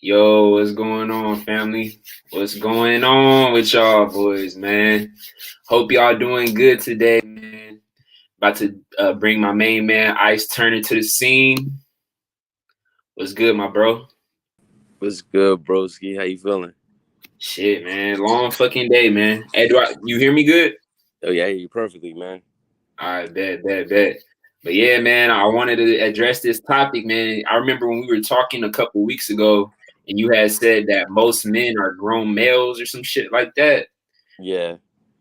Yo, what's going on, family? What's going on with y'all boys, man? Hope y'all doing good today, man. About to bring my main man, Ice Turner, to the scene. What's good, my bro? What's good, broski? How you feeling? Shit, man. Long fucking day, man. Hey, you hear me good? Oh yeah, I hear you perfectly, man. All right, bet. But yeah, man, I wanted to address this topic, man. I remember when we were talking a couple weeks ago, and you had said that most men are grown males or some shit like that. Yeah.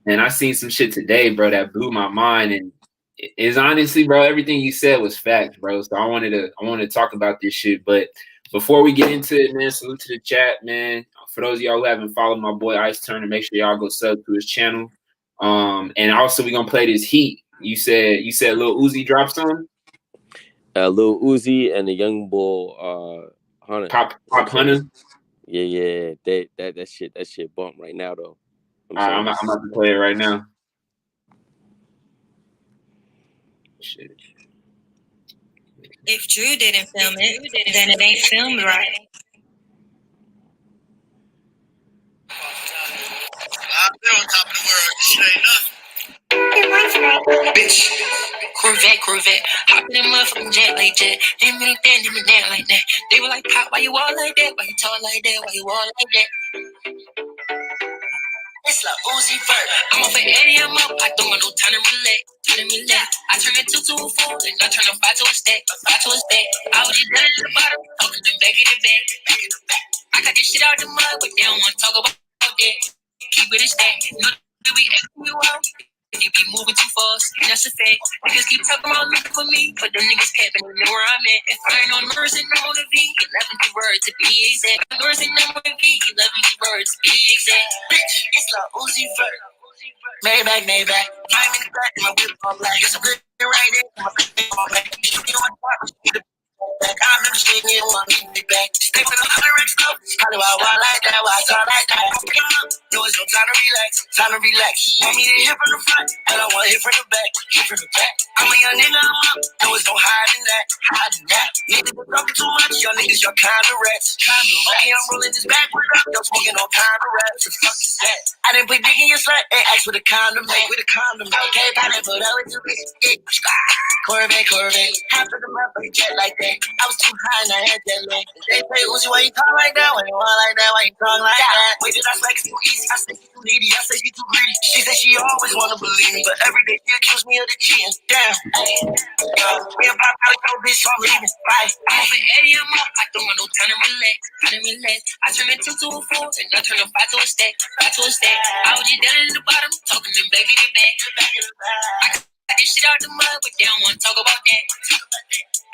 And I seen some shit today, bro, that blew my mind. And it's honestly, bro, everything you said was facts, bro. So I wanted to talk about this shit. But before we get into it, man, salute to the chat, man. For those of y'all who haven't followed my boy Ice Turner, make sure y'all go sub to his channel. And also we gonna play this Heat. You said Lil Uzi dropped some? Lil Uzi and the Young Bull Hunter. Pop Hunter. Yeah. That shit bump right now though. I'm about to play it right now. Shit. If Drew didn't film it, then it ain't filmed right. I've been on top of the world. This shit ain't nothing. Bitch. Corvette. Hop in that motherfucking jet like jet. Didn't mean that, didn't mean that like that. They were like, Pop, why you all like that? Why you talk like that? Why you all like that? It's like Uzi Vert. I'm off an 80, I'm up. I don't want no time to relax. I turn a 2 to a 4, and I turn a 5 to a stack. I was just down at the bottom, talking them back in the back. I got this shit out the mud, but they don't want to talk about that. Keep it a stack. No, they be acting you out. You be moving too fast, and that's a fact. Niggas keep talking about looking for me, but them niggas capping, they know where I'm at. If I ain't on Mercy, I'm on the V. 11 words to be exact. Mercy, I'm on the V. 11 words to be exact. Bitch, it's like Uzi Vert. Maybach. I'm in the back, my whip all black. It's a good right there, my whip all black. You know what? Back. I'm never shaking it, want me back. Stay with the 100 racks up. How do I walk like that? Why I talk like that? No, it's no time to relax. Want me to hit from the front, and I want to hit from the back. I'm a young nigga, I'm up. No, it's no hiding that. Niggas been talking too much, y'all niggas, y'all kind of rats. Okay, I'm rolling this backward up, y'all smoking all kind of rats. The fuck is that? I didn't put dick in your slut, and ask with a condom, Okay, I didn't put out with you, bitch. Corvette. Half of the motherfucking jet like that. I was too high and I had that leg. They say, Uzi, why you talk like that? Why you walk like that? Why you talk like that? Wait, did I say it's too easy? I say she too needy. I say she too greedy. She said she always wanna believe me, but every day she accuse me of the cheating. Damn. Me and Pop out your bitch, so I'm leaving. Bye. I'm off an 80, I'm up. I don't want no time to relax. I turn a 2 to a 4, and I turn a 5 to a stack. I was just down at the bottom, talking them back in the back. I got this shit out the mud, but they don't want to talk about that.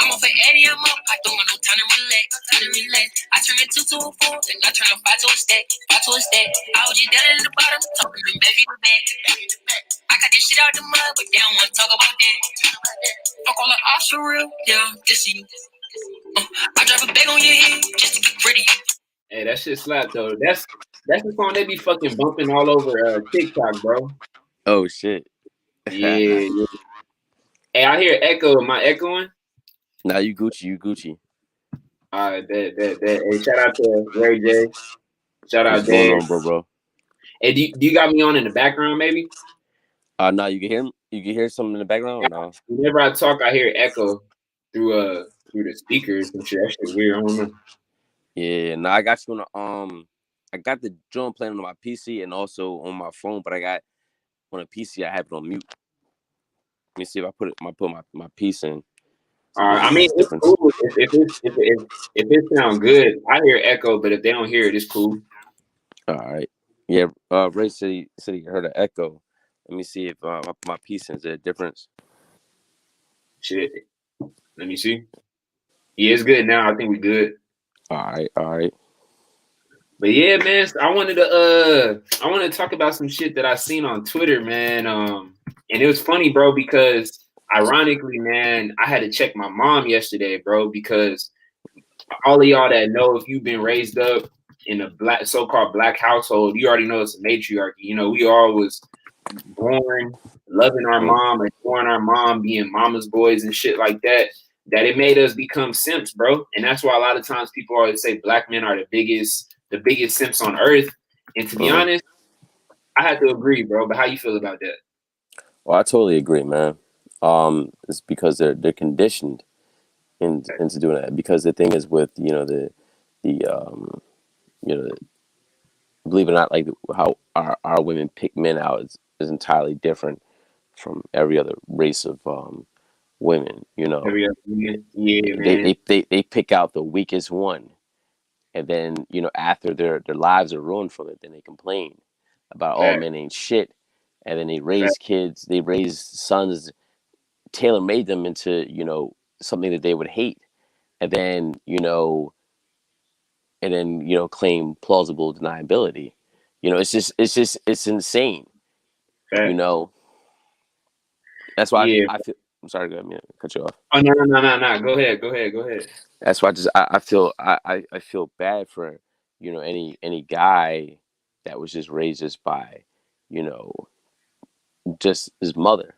I'm off an 80, I'm up. I don't want no time to relax. I turn a 2 to a 4, and I turn a 5 to a stack. I was just down at the bottom, talking them back in the back. I got this shit out the mud, but they don't want to talk about that. Fuck all the ops for real, yeah, just see you. I drop a bag on your head just to get pretty. Hey, that shit slap though. That's the song they be fucking bumping all over TikTok, bro. Oh shit. Yeah. Hey, I hear echo. Am I echoing? Nah, you Gucci. All right, bet. Hey, shout out to Ray J. Shout out What's going Dave. on, bro? Hey, do you got me on in the background, maybe? Nah, you can hear me? You can hear something in the background or no? Whenever I talk, I hear echo through the speakers and shit. That shit weird. I don't know. Yeah, I got you on I got the drum playing on my PC and also on my phone, but I got on a PC I have it on mute. Let me see if I put my piece in. I mean, it's cool if it sounds good. I hear echo, but if they don't hear it, it's cool. All right. Yeah. Ray said he heard an echo. Let me see if my piece is a difference. Shit. Let me see. Yeah, it's good now. I think we good. All right. But yeah, man, I wanted to talk about some shit that I seen on Twitter, man. And it was funny, bro, because ironically, man, I had to check my mom yesterday, bro, because all of y'all that know, if you've been raised up in a so-called black household, you already know it's a matriarchy. You know, we all was born loving our mom, adoring our mom, being mama's boys and shit like that. that it made us become simps, bro. And that's why a lot of times people always say black men are the biggest simps on earth. And to be honest, I had to agree, bro. But how you feel about that? Well, I totally agree, man. It's because they're conditioned into doing that. Because the thing is with the believe it or not, like how our women pick men out is entirely different from every other race of women. Yeah, man. They pick out the weakest one, and then after their lives are ruined from it, then they complain about all men ain't shit, and then they raise kids, they raise sons, tailor made them into something that they would hate, and then claim plausible deniability. It's insane. That's why I feel. I'm sorry, go ahead, cut you off. Oh no. Go ahead. That's why I feel bad for any guy that was just raised just by just his mother,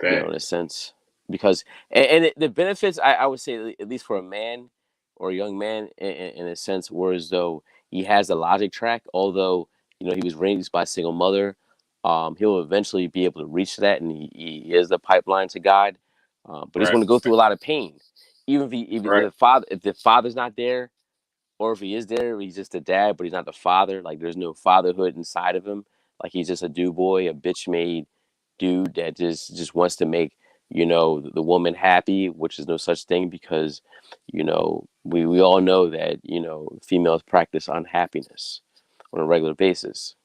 in a sense, because the benefits I would say, at least for a man or a young man, in a sense, were as though he has the logic track. Although he was raised by a single mother, he'll eventually be able to reach that, and he is the pipeline to God. But he's going to go through a lot of pain, even if the father's not there, or if he is there, he's just a dad, but he's not the father. Like there's no fatherhood inside of him. Like he's just a dude boy, a bitch made dude that just wants to make the woman happy, which is no such thing, because we all know that females practice unhappiness on a regular basis.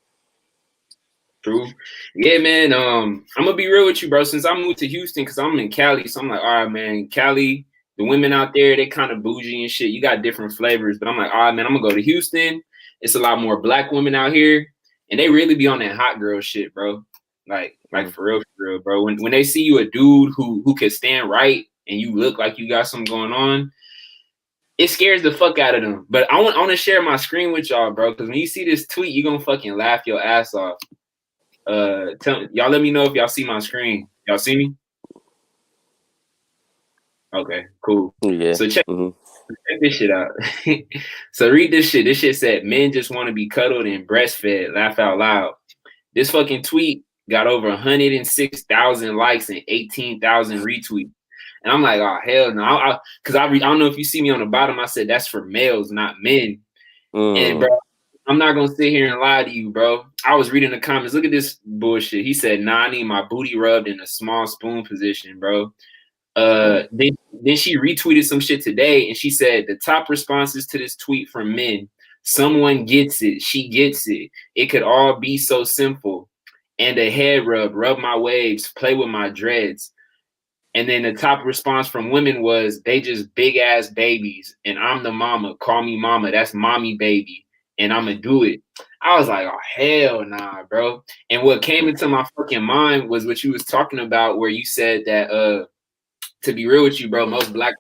True. Yeah, man. I'm gonna be real with you, bro. Since I moved to Houston, because I'm in Cali, so I'm like, all right, man, Cali, the women out there, they kind of bougie and shit. You got different flavors, but I'm like, all right, man, I'm gonna go to Houston. It's a lot more black women out here, and they really be on that hot girl shit, bro. Like for real, bro. When they see you a dude who can stand right and you look like you got something going on, it scares the fuck out of them. But I want to share my screen with y'all, bro, because when you see this tweet, you gonna fucking laugh your ass off. Y'all let me know if y'all see my screen. Y'all see me? Okay, cool. Yeah. So check this shit out. So read this shit. This shit said, men just want to be cuddled and breastfed. Laugh out loud. This fucking tweet got over 106,000 likes and 18,000 retweets. And I'm like, oh, hell no. Because I don't know if you see me on the bottom. I said, that's for males, not men. And, bro, I'm not going to sit here and lie to you, bro. I was reading the comments. Look at this bullshit. He said, nah, I need my booty rubbed in a small spoon position, bro. Then she retweeted some shit today, and she said the top responses to this tweet from men: someone gets it, she gets it. It could all be so simple. And a head rub my waves, play with my dreads. And then the top response from women was, they just big ass babies, and I'm the mama. Call me mama. That's mommy baby, and I'm gonna do it. I was like, oh hell nah, bro. And what came into my fucking mind was what you was talking about, where you said that to be real with you, bro, most black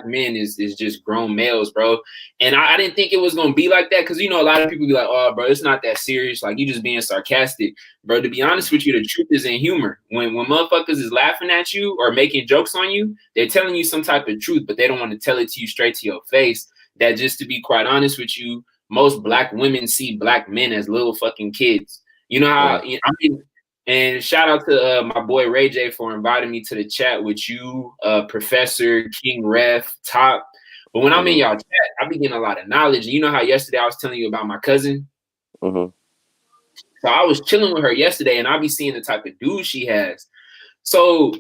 men is just grown males, bro. And I didn't think it was gonna be like that, because a lot of people be like, oh, bro, it's not that serious. Like, you just being sarcastic, bro. To be honest with you, the truth is in humor. When motherfuckers is laughing at you or making jokes on you, they're telling you some type of truth, but they don't want to tell it to you straight to your face. That, just to be quite honest with you, most black women see black men as little fucking kids. You know how and shout out to my boy Ray J for inviting me to the chat with you, Professor, King Ref, Top. But when I'm in y'all chat, I be getting a lot of knowledge. And you know how yesterday I was telling you about my cousin? So I was chilling with her yesterday, and I be seeing the type of dude she has. So,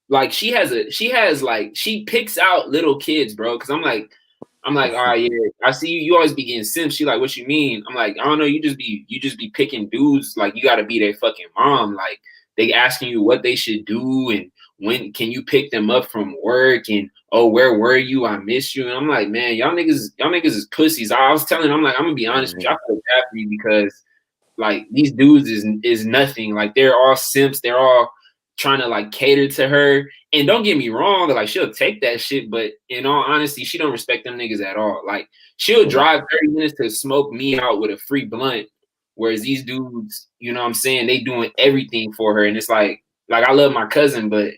like, she picks out little kids, bro. Because I'm like, all right, yeah, I see you always be getting simps. She like, what you mean? I'm like, I don't know, you just be picking dudes, like, you gotta be their fucking mom. Like, they asking you what they should do, and when can you pick them up from work, and oh, where were you? I miss you. And I'm like, man, y'all niggas is pussies. I was telling them, I'm like, I'm gonna be honest with you, I feel bad for you, because like, these dudes is nothing. Like, they're all simps, they're all trying to like cater to her. And don't get me wrong, like, she'll take that shit, but in all honesty, she don't respect them niggas at all. Like, she'll drive 30 minutes to smoke me out with a free blunt, whereas these dudes, you know what I'm saying, they doing everything for her. And it's like I love my cousin, but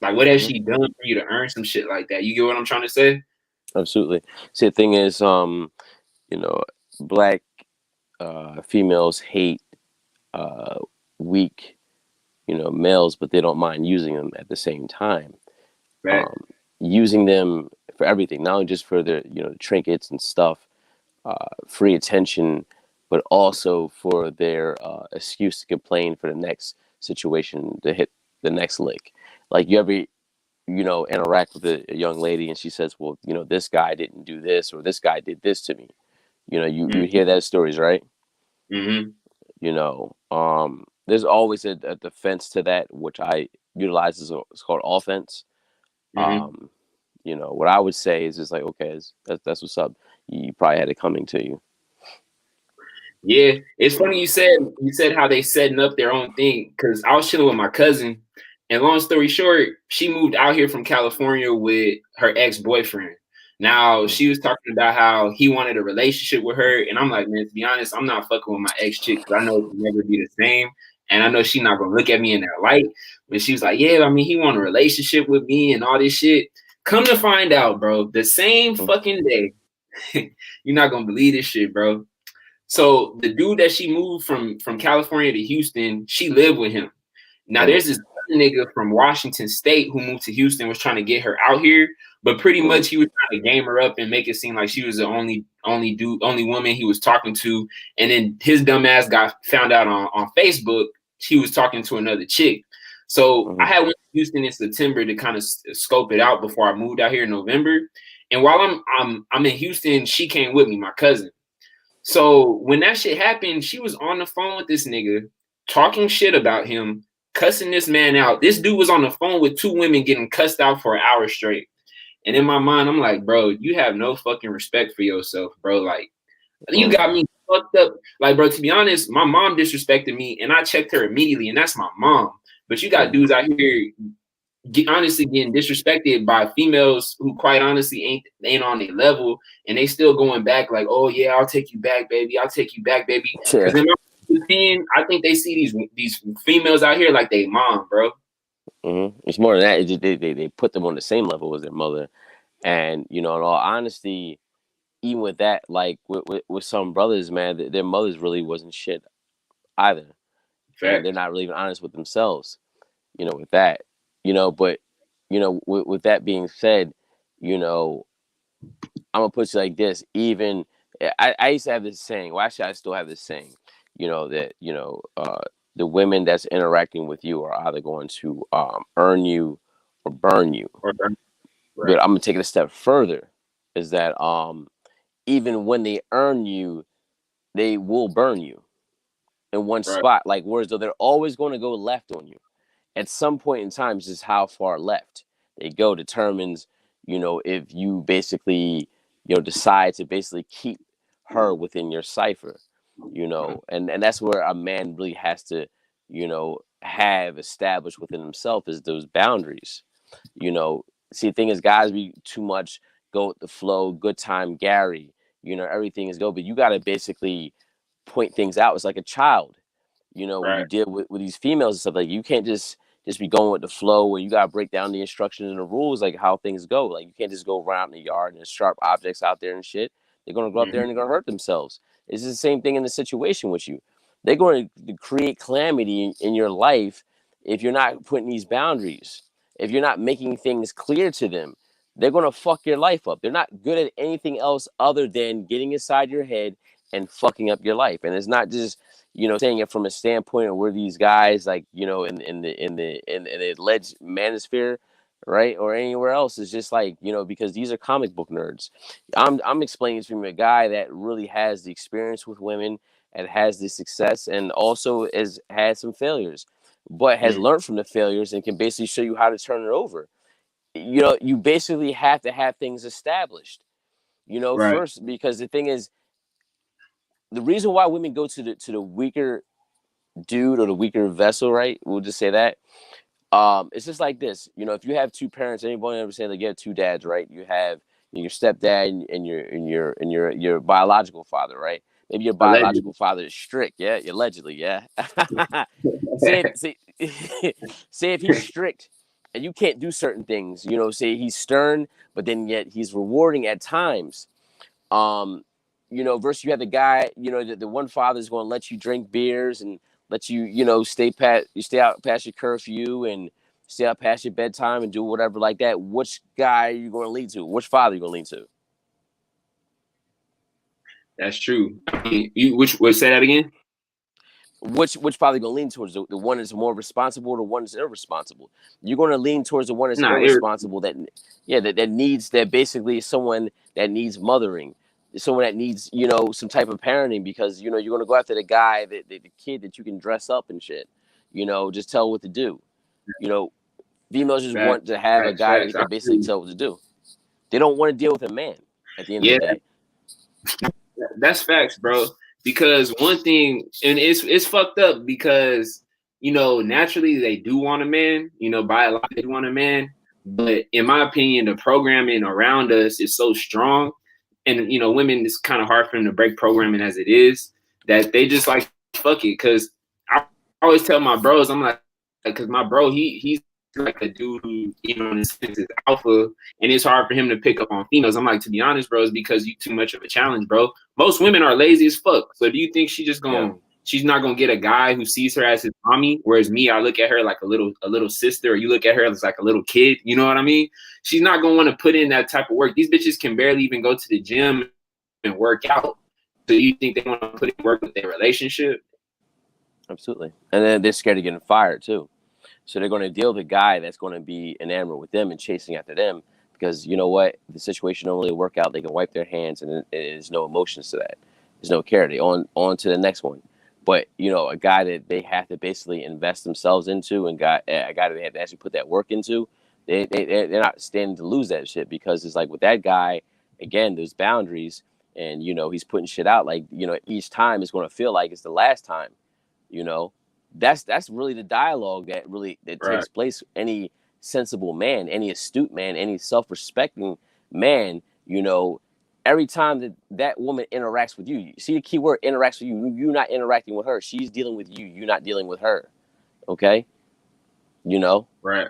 Like, what has she done for you to earn some shit like that? You get what I'm trying to say? Absolutely. See, the thing is, black females hate weak, males, but they don't mind using them at the same time. Right. Using them for everything, not only just for their, trinkets and stuff, free attention, but also for their excuse to complain for the next situation to hit the next lick. Like, you ever, interact with a young lady and she says, well, this guy didn't do this, or this guy did this to me. You hear that stories, right? Mm-hmm. There's always a defense to that, which I utilize it's called offense. Mm-hmm. What I would say is just like, okay, that's what's up. You probably had it coming to you. Yeah, it's funny you said how they setting up their own thing, because I was chilling with my cousin, and long story short, she moved out here from California with her ex-boyfriend. Now she was talking about how he wanted a relationship with her, and I'm like, man, to be honest, I'm not fucking with my ex chick because I know it will never be the same, and I know she's not gonna look at me in that light. When she was like, yeah, I mean, he want a relationship with me and all this shit. Come to find out, bro, the same fucking day, you're not gonna believe this shit, bro. So the dude that she moved from California to Houston, she lived with him. Now there's this other nigga from Washington State who moved to Houston, was trying to get her out here, but pretty much he was trying to game her up and make it seem like she was the only woman he was talking to. And then his dumb ass got found out on Facebook she was talking to another chick. So I had went to Houston in September to kind of scope it out before I moved out here in November. And while I'm in Houston, she came with me, my cousin. So when that shit happened, she was on the phone with this nigga, talking shit about him, cussing this man out. This dude was on the phone with two women getting cussed out for an hour straight. And in my mind, I'm like, bro, you have no fucking respect for yourself, bro. Like, you got me fucked up. Like, bro, to be honest, my mom disrespected me, and I checked her immediately, and that's my mom. But you got dudes out here honestly getting disrespected by females who quite honestly ain't on their level, and they still going back like, oh yeah, I'll take you back, baby. I'll take you back, baby. Because in my opinion, I think they see these females out here like they mom, bro. It's more than that. It's just they put them on the same level as their mother. And, in all honesty, even with that, like with some brothers, man, their mothers really wasn't shit either. And they're not really even honest with themselves, with that. But, with that being said, I'm going to put it like this. Even, I used to have this saying, well, actually, I still have this saying, that, the women that's interacting with you are either going to earn you or burn you. Right. But I'm going to take it a step further, is that even when they earn you, they will burn you in one spot. Like, whereas though they're always going to go left on you. At some point in time, just how far left they go determines, if you basically, decide to basically keep her within your cipher, and that's where a man really has to, have established within himself is those boundaries. See, the thing is, guys, we too much go with the flow, good time, Gary, everything is go, but you got to basically point things out. It's like a child, when you deal with these females and stuff, like you can't just be going with the flow, where you got to break down the instructions and the rules, like how things go. Like, you can't just go around in the yard and there's sharp objects out there and shit. They're going to go up there and they're going to hurt themselves. It's the same thing in the situation with you. They're going to create calamity in your life if you're not putting these boundaries. If you're not making things clear to them, they're going to fuck your life up. They're not good at anything else other than getting inside your head and fucking up your life. And it's not just, saying it from a standpoint of where these guys, like, in the alleged manosphere, right, or anywhere else. It's just like, because these are comic book nerds. I'm explaining this from a guy that really has the experience with women and has the success, and also has had some failures, but has learned from the failures and can basically show you how to turn it over. You basically have to have things established, first, because the thing is, the reason why women go to the weaker dude or the weaker vessel, right? We'll just say that. It's just like this. If you have two parents, anybody ever say, like, you have two dads, right? You have your stepdad and your biological father, right? Maybe your biological father is strict, yeah, allegedly, yeah. say if he's strict and you can't do certain things. You know, say he's stern, but then yet he's rewarding at times. You know, versus you have the guy, you know, the one father's going to let you drink beers and let you, you know, stay out past your curfew and stay out past your bedtime and do whatever like that. Which guy are you going to lean to? Which father are you going to lean to? That's true. I mean, say that again? Which father are you going to lean towards? The one that's more responsible or the one that's irresponsible? You're going to lean towards the one that's irresponsible that needs, that basically is someone that needs mothering. Someone that needs, you know, some type of parenting, because, you know, you're going to go after the guy, the kid that you can dress up and shit, you know, just tell what to do. You know, females just want to have a guy that can basically tell what to do. They don't want to deal with a man at the end of the day. That's facts, bro. Because one thing, and it's fucked up because, you know, naturally they do want a man, you know, by a lot they want a man. But in my opinion, the programming around us is so strong. And, you know, women, it's kind of hard for them to break programming as it is, that they just like, fuck it. Because I always tell my bros, I'm like, because my bro, he's like a dude who, you know, in a sense is alpha, and it's hard for him to pick up on females. I'm like, to be honest, bro, it's because you too much of a challenge, bro. Most women are lazy as fuck. So do you think she's not gonna get a guy who sees her as his mommy? Whereas me, I look at her like a little sister, or you look at her as like a little kid. You know what I mean? She's not gonna want to put in that type of work. These bitches can barely even go to the gym and work out. So you think they want to put in work with their relationship? Absolutely. And then they're scared of getting fired too. So they're going to deal with a guy that's going to be enamored with them and chasing after them, because, you know what, the situation don't really work out. They can wipe their hands, and there's no emotions to that. There's no care. They on to the next one. But, you know, a guy that they have to basically invest themselves into, and a guy that they have to actually put that work into, they're not standing to lose that shit, because it's like with that guy, again, there's boundaries, and, you know, he's putting shit out like, you know, each time it's going to feel like it's the last time, you know. That's really the dialogue that takes place. Any sensible man, any astute man, any self-respecting man, you know, every time that woman interacts with you, you see the key word, interacts with you. You're not interacting with her. She's dealing with you. You're not dealing with her. Okay, you know, right?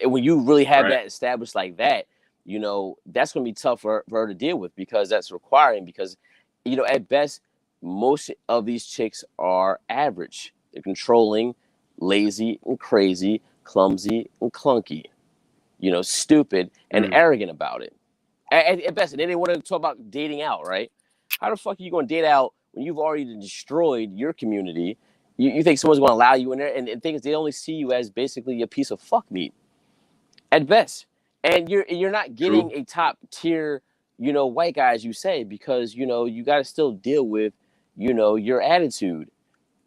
When you really have that established like that, you know, that's gonna be tough for her to deal with, because that's requiring. Because, you know, at best, most of these chicks are average. They're controlling, lazy and crazy, clumsy and clunky, you know, stupid and arrogant about it. At best, and then they want to talk about dating out, right? How the fuck are you going to date out when you've already destroyed your community? You think someone's going to allow you in there? And the thing is, they only see you as basically a piece of fuck meat, at best. And you're not getting a top tier, you know, white guy, as you say, because, you know, you got to still deal with, you know, your attitude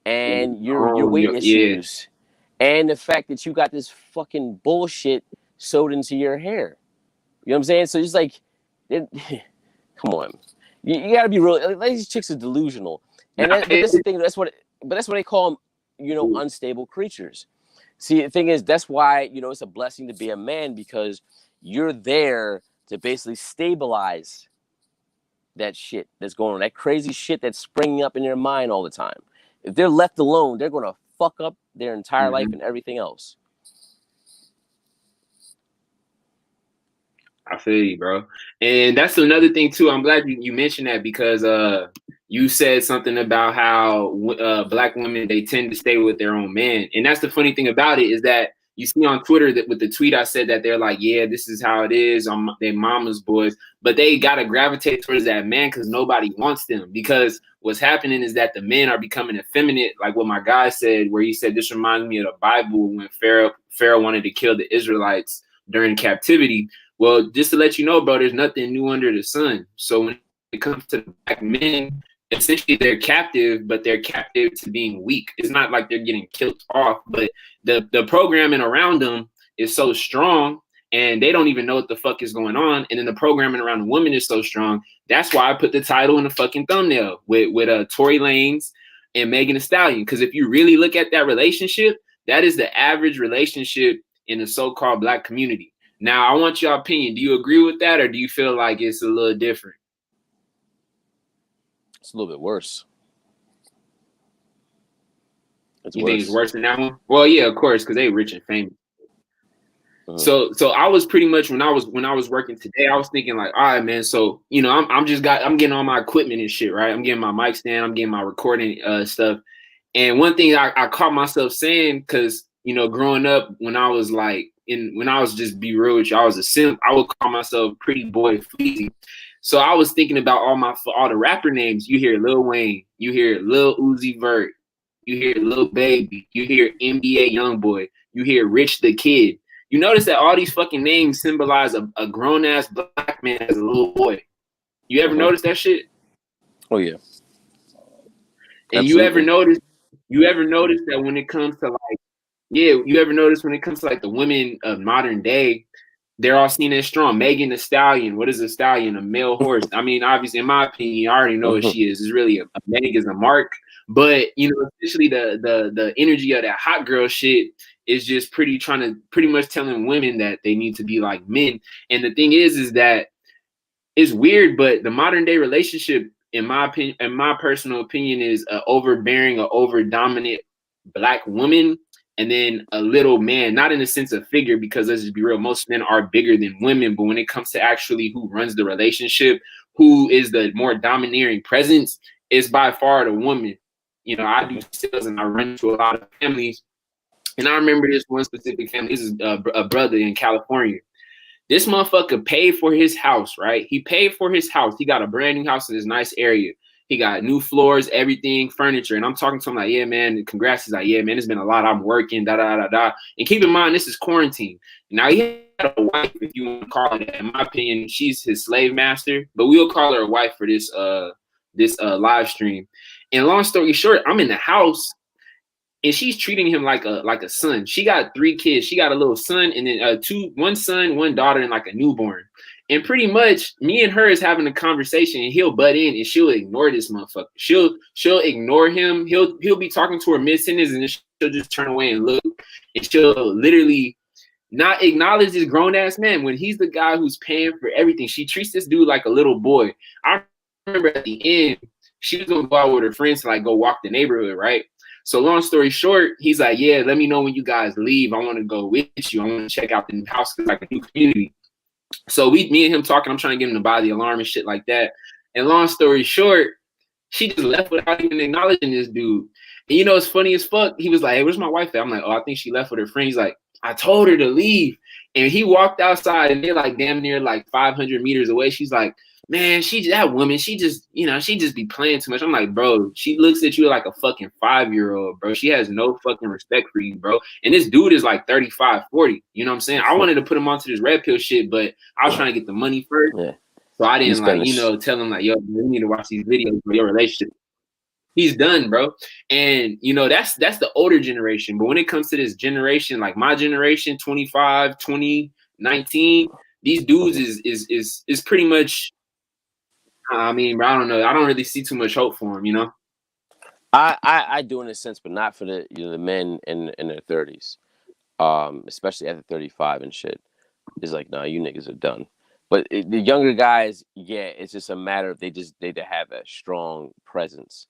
and your weight issues, and the fact that you got this fucking bullshit sewed into your hair. You know what I'm saying? So it's like, come on, you got to be real. Like, these chicks are delusional, and that's the thing. That's what they call them, you know, unstable creatures. See, the thing is, that's why, you know, it's a blessing to be a man, because you're there to basically stabilize that shit that's going on, that crazy shit that's springing up in their mind all the time. If they're left alone, they're going to fuck up their entire life and everything else. I feel you, bro. And that's another thing too. I'm glad you mentioned that, because you said something about how black women, they tend to stay with their own man. And that's the funny thing about it, is that you see on Twitter that with the tweet I said that they're like, yeah, this is how it is. They mama's boys, but they gotta gravitate towards that man because nobody wants them. Because what's happening is that the men are becoming effeminate, like what my guy said, where he said this reminds me of the Bible when Pharaoh wanted to kill the Israelites during captivity. Well, just to let you know, bro, there's nothing new under the sun. So when it comes to black men, essentially they're captive, but they're captive to being weak. It's not like they're getting killed off, but the programming around them is so strong, and they don't even know what the fuck is going on. And then the programming around the woman is so strong. That's why I put the title in the fucking thumbnail with Tory Lanez and Megan Thee Stallion. Because if you really look at that relationship, that is the average relationship in the so-called black community. Now, I want your opinion. Do you agree with that, or do you feel like it's a little different? It's a little bit worse. You think it's worse than that one? Well, yeah, of course, because they rich and famous. So I was pretty much when I was working today, I was thinking like, all right, man. So you know, I'm getting all my equipment and shit, right? I'm getting my mic stand, I'm getting my recording stuff. And one thing I caught myself saying, because you know, growing up when I was just be real with you, I was a simp. I would call myself Pretty Boy Fleazy. So I was thinking about all the rapper names. You hear Lil Wayne, you hear Lil Uzi Vert, you hear Lil Baby, you hear NBA YoungBoy, you hear Rich the Kid. You notice that all these fucking names symbolize a grown ass black man as a little boy. You ever notice that shit? Oh yeah. And you ever notice that when it comes to like the women of modern day, they're all seen as strong. Megan Thee Stallion. What is a stallion? A male horse. I mean, obviously, in my opinion, I already know what she is. It's really a Meg is a mark. But you know, essentially the energy of that hot girl shit is just pretty much telling women that they need to be like men. And the thing is that it's weird, but the modern day relationship, in my opinion, in my personal opinion, is a overbearing or over dominant black woman, and then a little man, not in the sense of figure, because let's just be real, most men are bigger than women, but when it comes to actually who runs the relationship, who is the more domineering presence, is by far the woman. You know, I do sales and I run into a lot of families, and I remember this one specific family. This is a brother in California. This motherfucker paid for his house, right? He paid for his house. He got a brand new house in this nice area. He got new floors, everything, furniture. And I'm talking to him like, yeah, man, congrats. He's like, yeah, man, it's been a lot. I'm working, da. And keep in mind, this is quarantine. Now, he had a wife, if you want to call it that. In my opinion, she's his slave master. But we'll call her a wife for this live stream. And long story short, I'm in the house, and she's treating him like a son. She got 3 kids. She got a little son, and then one son, one daughter, and like a newborn. And pretty much, me and her is having a conversation, and he'll butt in, and she'll ignore this motherfucker. She'll ignore him. He'll be talking to her mid-sentence, and then she'll just turn away and look, and she'll literally not acknowledge this grown ass man when he's the guy who's paying for everything. She treats this dude like a little boy. I remember at the end, she was gonna go out with her friends to like go walk the neighborhood, right? So long story short, he's like, yeah, let me know when you guys leave. I want to go with you. I want to check out the new house, like a new community. So me and him talking, I'm trying to get him to buy the alarm and shit like that. And long story short, she just left without even acknowledging this dude. And you know, it's funny as fuck. He was like, hey, where's my wife at? I'm like, oh, I think she left with her friend. He's like, I told her to leave. And he walked outside, and they're like damn near like 500 meters away. She's like, man, that woman, she just be playing too much. I'm like, bro, she looks at you like a fucking 5-year-old, bro. She has no fucking respect for you, bro. And this dude is like 35, 40. You know what I'm saying? I wanted to put him onto this red pill shit, but I was trying to get the money first. Yeah. So I didn't tell him like, yo, you need to watch these videos for your relationship. He's done, bro. And you know, that's the older generation. But when it comes to this generation, like my generation, 25, 20, 19, these dudes is pretty much, I mean, I don't know. I don't really see too much hope for him, you know? I do in a sense, but not for the the men in their 30s. Especially after 35 and shit. It's like, nah, you niggas are done. But the younger guys, yeah, it's just a matter of they have a strong presence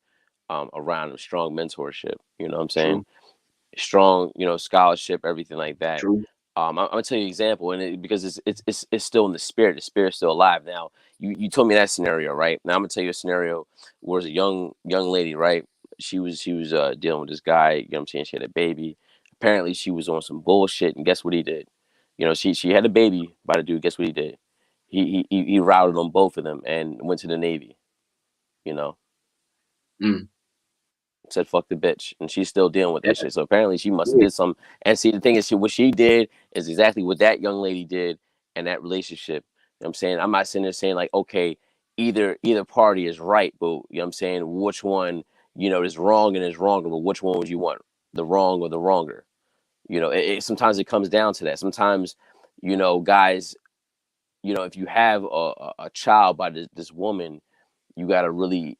around them, strong mentorship. You know what I'm saying? True. Strong, scholarship, everything like that. True. I'm gonna tell you an example, and because it's still in the spirit. The spirit's still alive. Now, you told me that scenario, right? Now I'm gonna tell you a scenario where it's a young lady, right? She was dealing with this guy. You know what I'm saying? She had a baby. Apparently, she was on some bullshit, and guess what he did? She had a baby by the dude. Guess what he did? He routed on both of them and went to the Navy. Said fuck the bitch, and she's still dealing with that shit. So apparently she must have did some. And see, the thing is, what she did is exactly what that young lady did in that relationship. You know what I'm saying? I'm not sitting there saying like, okay, either party is right, but you know what I'm saying, which one, is wrong and is wronger, but which one would you want, the wrong or the wronger? Sometimes it comes down to that. Sometimes, guys, if you have a child by this woman, you got to really,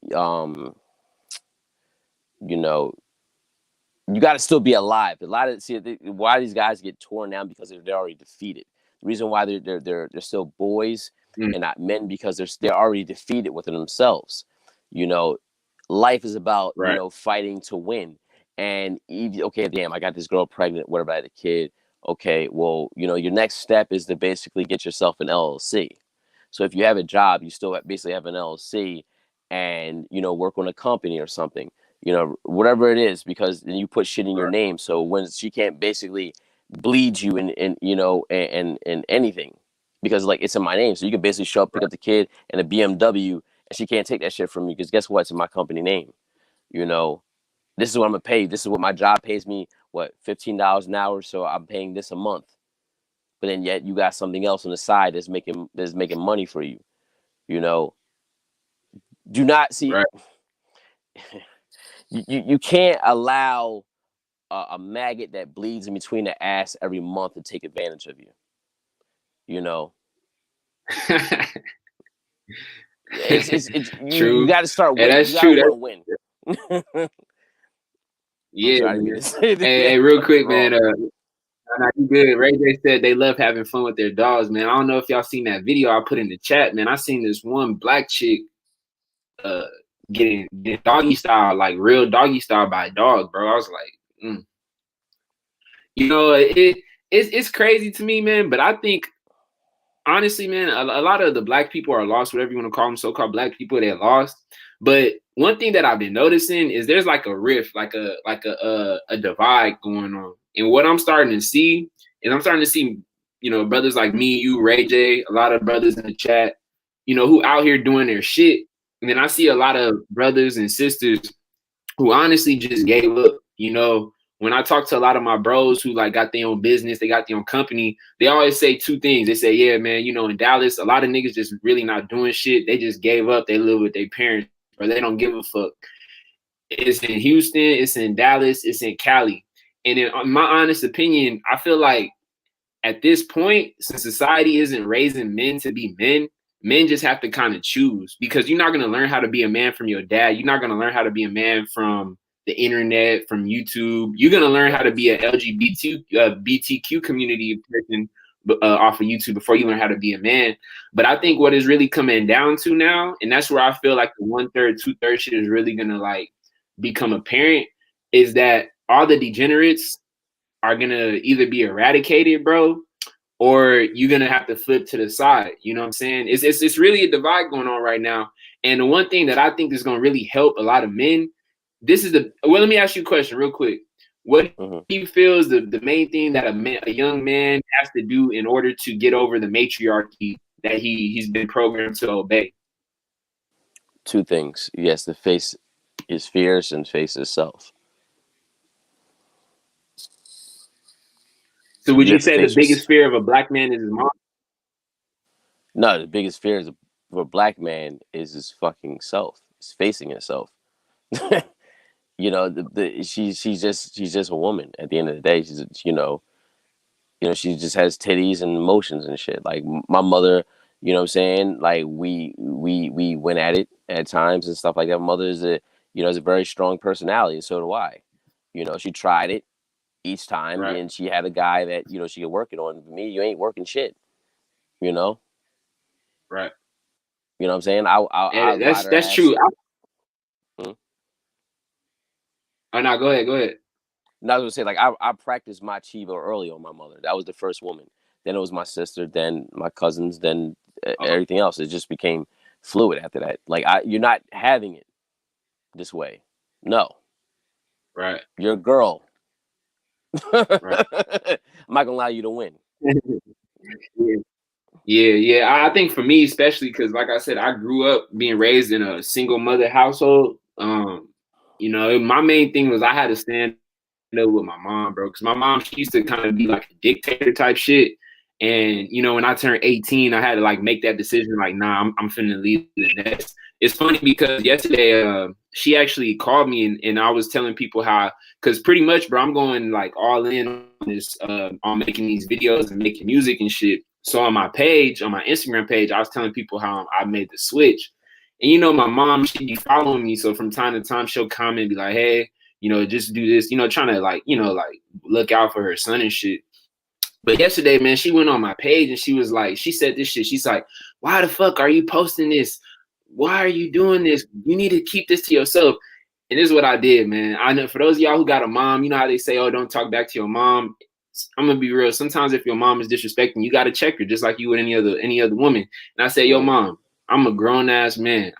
you got to still be alive. Why these guys get torn down because they're already defeated. The reason why they're still boys and not men, because they're already defeated within themselves. Life is about fighting to win. And okay, damn, I got this girl pregnant. What about the kid? okay, well, you know, your next step is to basically get yourself an LLC. So if you have a job, you still basically have an LLC, and, you know, work on a company or something, you know, whatever it is, because then you put shit in your name. So when she can't basically bleed you in you know, and anything, because like it's in my name. So you can basically show up, pick up the kid in a BMW, and she can't take that shit from me, because guess what? It's in my company name. You know, this is what I'm gonna pay. This is what my job pays me. What, $15 an hour? So I'm paying this a month. But then yet you got something else on the side that's making money for you. You know, do not see. Right. You can't allow a maggot that bleeds in between the ass every month to take advantage of you. You know, it's True. you got to start winning. That's you true. got to win. Yeah. Sorry, Hey, real quick, man. Nah, you good. Ray J said they love having fun with their dogs, man. I don't know if y'all seen that video I put in the chat, man. I seen this one black chick getting doggy style, like real doggy style by a dog, bro. I was like, you know, it's crazy to me, man. But I think honestly, man, a lot of the black people are lost, whatever you want to call them, so-called black people, they're lost. But one thing that I've been noticing is there's like a rift, like a divide going on. And what I'm starting to see is you know, brothers like me, you, Ray J, a lot of brothers in the chat, you know, who out here doing their shit. And then I see a lot of brothers and sisters who honestly just gave up. You know, when I talk to a lot of my bros who like got their own business, they got their own company, they always say two things. They say, yeah, man, you know, in Dallas, a lot of niggas just really not doing shit. They just gave up. They live with their parents, or they don't give a fuck. It's in Houston, it's in Dallas, it's in Cali. And in my honest opinion, I feel like at this point, since society isn't raising men to be men, men just have to kind of choose, because you're not going to learn how to be a man from your dad. You're not going to learn how to be a man from the internet, from YouTube. You're going to learn how to be an BTQ community person off of YouTube before you learn how to be a man. But I think what is really coming down to now, and that's where I feel like the 1/3, 2/3 shit is really going to like become apparent, is that all the degenerates are going to either be eradicated, bro, or you're going to have to flip to the side. You know what I'm saying? It's really a divide going on right now. And the one thing that I think is going to really help a lot of men, let me ask you a question real quick. What do you feel is the main thing that a young man has to do in order to get over the matriarchy that he's been programmed to obey? Two things. He has to face his fears and face himself. So would you say the biggest fear of a black man is his mom? No, the biggest fear of a black man is his fucking self. It's facing himself. You know, she's just a woman. At the end of the day, she's you know, she just has titties and emotions and shit. Like my mother, you know what I'm saying? Like we went at it at times and stuff like that. My mother is a very strong personality, and so do I. You know, she tried it each time, right, and she had a guy that, you know, she could work it on. For me, you ain't working shit. You know? Right. You know what I'm saying? That's true. Oh no, go ahead. No, I was gonna say, like, I practiced my Chivo early on my mother. That was the first woman. Then it was my sister, then my cousins, then everything else. It just became fluid after that. Like, you're not having it this way. No. Right. You're a girl. Right. I'm not gonna allow you to win. Yeah. I think for me, especially because, like I said, I grew up being raised in a single mother household. You know, my main thing was I had to stand up with my mom, bro, because my mom, she used to kind of be like a dictator type shit. And, you know, when I turned 18, I had to like make that decision, like, nah, I'm finna leave the nest. It's funny because yesterday, she actually called me and I was telling people how, because pretty much, bro, I'm going like all in on this, on making these videos and making music and shit. So on my page, on my Instagram page, I was telling people how I made the switch. And, you know, my mom, she be following me. So from time to time, she'll comment and be like, hey, you know, just do this, you know, trying to like, you know, like look out for her son and shit. But yesterday, man, she went on my page and she was like, she said this shit. She's like, why the fuck are you posting this? Why are you doing this? You need to keep this to yourself. And this is what I did, man. I know for those of y'all who got a mom, you know how they say, oh, don't talk back to your mom. I'm gonna be real. Sometimes if your mom is disrespecting, you gotta check her just like you would any other woman. And I say, yo, mom, I'm a grown ass man.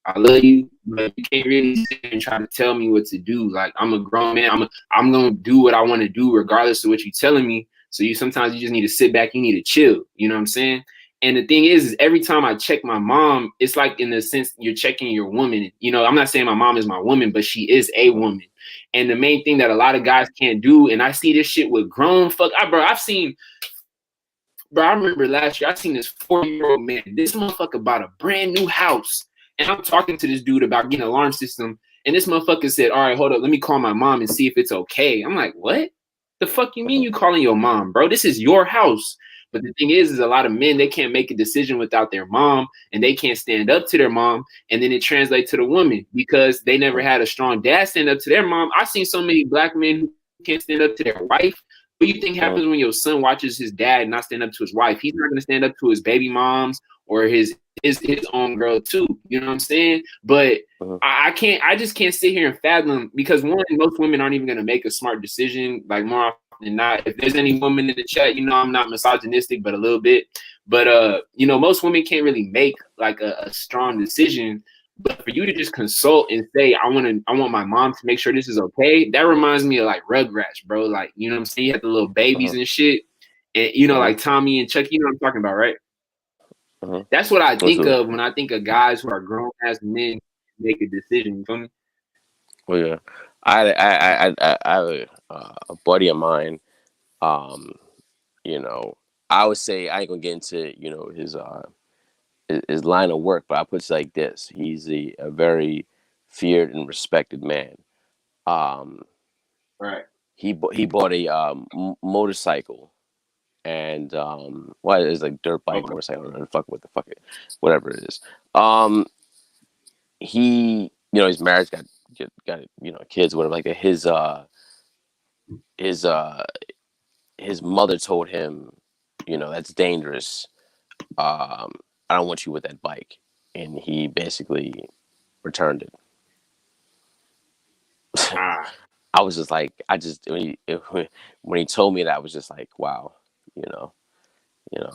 I love you, but you can't really sit and try to tell me what to do. Like, I'm a grown man. I'm gonna do what I want to do regardless of what you're telling me. So sometimes you just need to sit back. You need to chill. You know what I'm saying? And the thing is every time I check my mom, it's like in the sense you're checking your woman. You know, I'm not saying my mom is my woman, but she is a woman. And the main thing that a lot of guys can't do, and I see this shit with grown I remember last year I seen this 40-year-old man. This motherfucker bought a brand new house. And I'm talking to this dude about getting an alarm system. And this motherfucker said, all right, hold up, let me call my mom and see if it's okay. I'm like, what? The fuck you mean you calling your mom, bro? This is your house. But the thing is a lot of men, they can't make a decision without their mom, and they can't stand up to their mom. And then it translates to the woman because they never had a strong dad stand up to their mom. I've seen so many black men who can't stand up to their wife. What do you think happens when your son watches his dad not stand up to his wife? He's not going to stand up to his baby moms or his own girl too. You know what I'm saying? But I just can't sit here and fathom, because one, most women aren't even going to make a smart decision. Like, more often than not, if there's any woman in the chat, you know, I'm not misogynistic, but a little bit. But you know, most women can't really make like a strong decision. But for you to just consult and say, I want my mom to make sure this is okay, that reminds me of like Rugrats, bro. Like, you know what I'm saying? You have the little babies and shit. And you know, like Tommy and Chucky, you know what I'm talking about, right? That's what I think of when I think of guys who are grown ass men make a decision. You feel me? Well, yeah, I have a buddy of mine. You know, I would say I ain't gonna get into, you know, his line of work, but I put it like this: he's a very feared and respected man. Right. He bought a motorcycle. And what is like dirt bike motorcycle, what the fuck it, whatever it is. He, you know, he's married, got you know, kids, whatever. Like his mother told him, you know, that's dangerous. I don't want you with that bike, and he basically returned it. I was just like, when he told me that, I was just like, wow. You know. Yeah.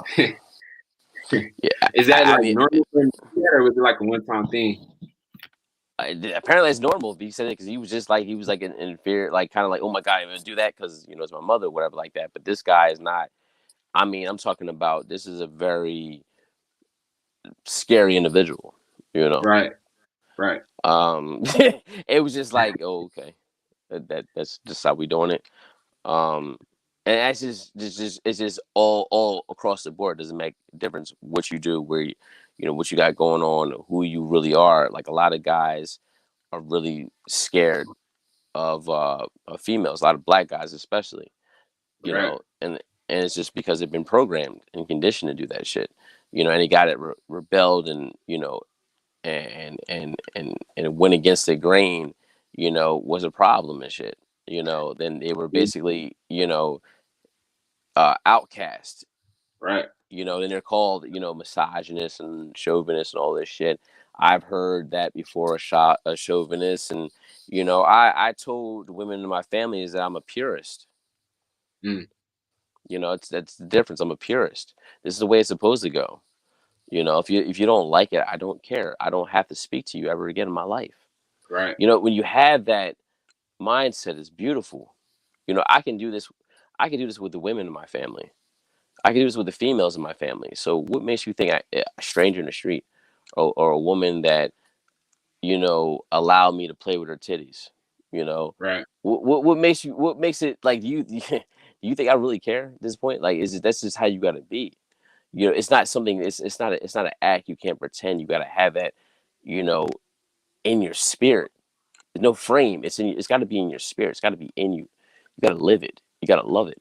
Is that normal, or was it like a one-time thing? Apparently, it's normal. He said it because he was like in fear, like kind of like, oh my god, I'm gonna do that because, you know, it's my mother, whatever, like that. But this guy is not. I mean, I'm talking about, this is a very scary individual. You know. Right. It was just like, oh, okay, that's just how we doing it. And that's it's just all across the board. It doesn't make a difference what you do, where you know, what you got going on, who you really are. Like, a lot of guys are really scared of females. A lot of black guys, especially, you know, and it's just because they've been programmed and conditioned to do that shit. You know, any guy that rebelled and, you know, and went against the grain, you know, was a problem and shit. You know, then they were basically, you know, outcast, right? You know, then they're called, you know, misogynist and chauvinist and all this shit. I've heard that before, a chauvinist, and, you know, I told women in my family is that I'm a purist. You know, that's the difference. I'm a purist. This is the way it's supposed to go. You know, if you don't like it, I don't care. I don't have to speak to you ever again in my life. Right. You know, when you have that mindset, it's beautiful. You know, I can do this with the women in my family. I can do this with the females in my family. So what makes you think a stranger in the street or a woman that, you know, allow me to play with her titties, you know? Right. What makes it like, do you think I really care at this point? Like, that's just how you got to be. You know, it's not something, it's not an act. You can't pretend. You got to have that, you know, in your spirit. There's no frame. It's got to be in your spirit. It's got to be in you. You got to live it. You got to love it.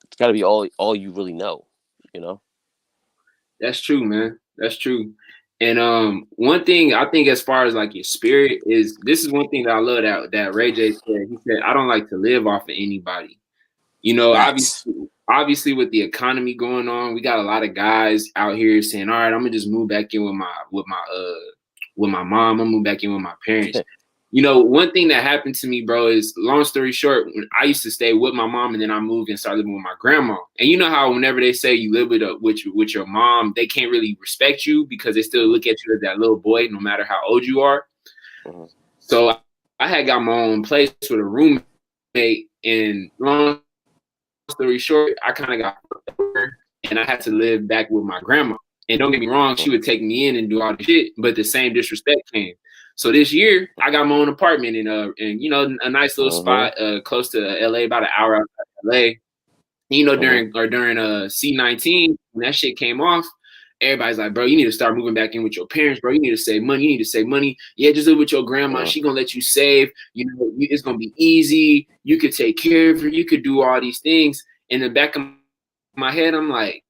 It's got to be all you really know, you know? That's true, man. That's true. And one thing I think, as far as like your spirit, is this is one thing that I love that Ray J said. He said, I don't like to live off of anybody. You know, obviously with the economy going on, we got a lot of guys out here saying, all right, I'm gonna just move back in with my mom. I'm gonna move back in with my parents. you know, one thing that happened to me, bro, is long story short, when I used to stay with my mom and then I moved and started living with my grandma. And you know how whenever they say you live with your mom, they can't really respect you because they still look at you as that little boy, no matter how old you are. Mm-hmm. So I had got my own place with a roommate, and long story short, I kind of got over and I had to live back with my grandma. And don't get me wrong, she would take me in and do all the shit, but the same disrespect came. So this year, I got my own apartment in you know, a nice little spot close to LA, about an hour outside LA. You know, during C-19, when that shit came off, everybody's like, bro, you need to start moving back in with your parents, bro. You need to save money. You need to save money. Yeah, just live with your grandma. She gonna let you save. You know, it's gonna be easy. You could take care of her. You could do all these things. In the back of my head, I'm like,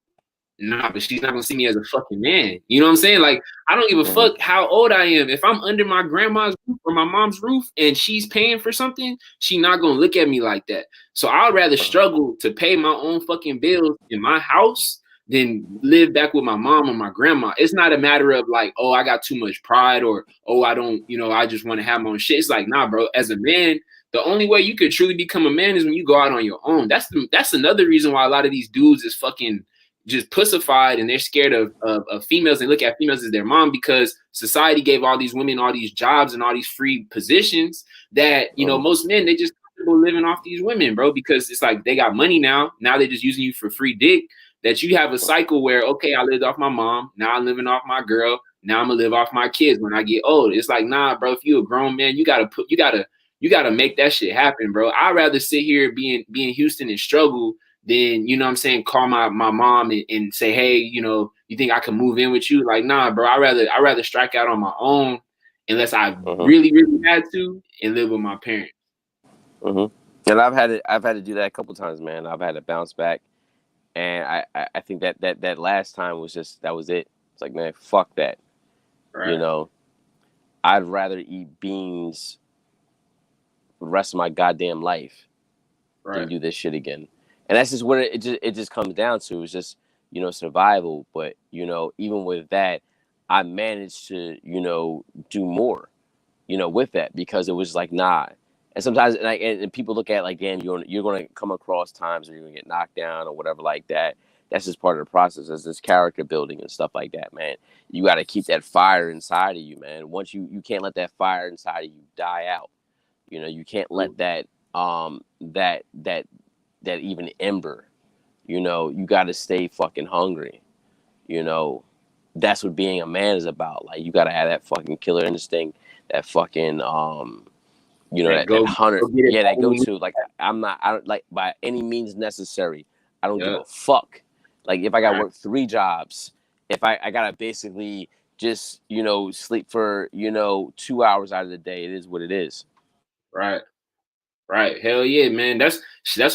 nah, but she's not gonna see me as a fucking man. You know what I'm saying? Like, I don't give a fuck how old I am. If I'm under my grandma's roof or my mom's roof and she's paying for something, she not gonna look at me like that. So I'd rather struggle to pay my own fucking bills in my house than live back with my mom or my grandma. It's not a matter of like, oh, I got too much pride or, oh, I don't, you know, I just want to have my own shit. It's like, nah, bro, as a man, the only way you could truly become a man is when you go out on your own. That's another reason why a lot of these dudes is fucking just pussified and they're scared of females and look at females as their mom because society gave all these women all these jobs and all these free positions that, you know, most men, they just comfortable living off these women, bro, because it's like they got money now they're just using you for free dick, that you have a cycle where, okay, I lived off my mom, now I'm living off my girl, now I'm gonna live off my kids when I get old. It's like, nah, bro, if you a grown man, you gotta make that shit happen, bro. I'd rather sit here be in Houston and struggle then, you know what I'm saying, call my mom and say, hey, you know, you think I can move in with you? Like, nah, bro, I'd rather strike out on my own unless I really, really had to and live with my parents. And I've had to do that a couple times, man. I've had to bounce back. And I think that last time was just, that was it. It's like, man, fuck that. Right. You know, I'd rather eat beans the rest of my goddamn life than do this shit again. And that's just what it just comes down to. It's just, you know, survival. But, you know, even with that, I managed to, you know, do more, you know, with that because it was like, nah. And sometimes, and people look at it like, damn, you're going to come across times where you're going to get knocked down or whatever like that. That's just part of the process. It's this character building and stuff like that, man. You got to keep that fire inside of you, man. Once you can't let that fire inside of you die out. You know, you can't let that even ember, you know, you got to stay fucking hungry. You know, that's what being a man is about. Like, you got to have that fucking killer instinct, that fucking, you know, that hunter. Yeah, that go to. Like, I don't like by any means necessary. I don't give a fuck. Like, if I got to work 3 jobs, if I got to basically just, you know, sleep for, you know, 2 hours out of the day, it is what it is. Right. Right. Hell yeah, man. That's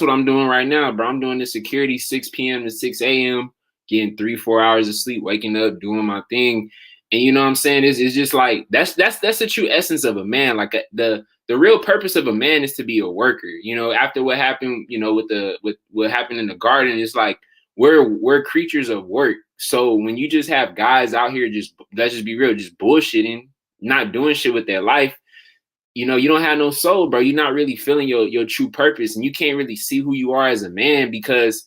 what I'm doing right now, bro. I'm doing the security 6 p.m. to 6 a.m., getting 3-4 hours of sleep, waking up, doing my thing. And you know what I'm saying? It's just like that's the true essence of a man. Like the real purpose of a man is to be a worker. You know, after what happened, you know, with what happened in the garden, it's like we're creatures of work. So when you just have guys out here just, let's just be real, just bullshitting, not doing shit with their life, you know, you don't have no soul, bro. You're not really feeling your true purpose, and you can't really see who you are as a man because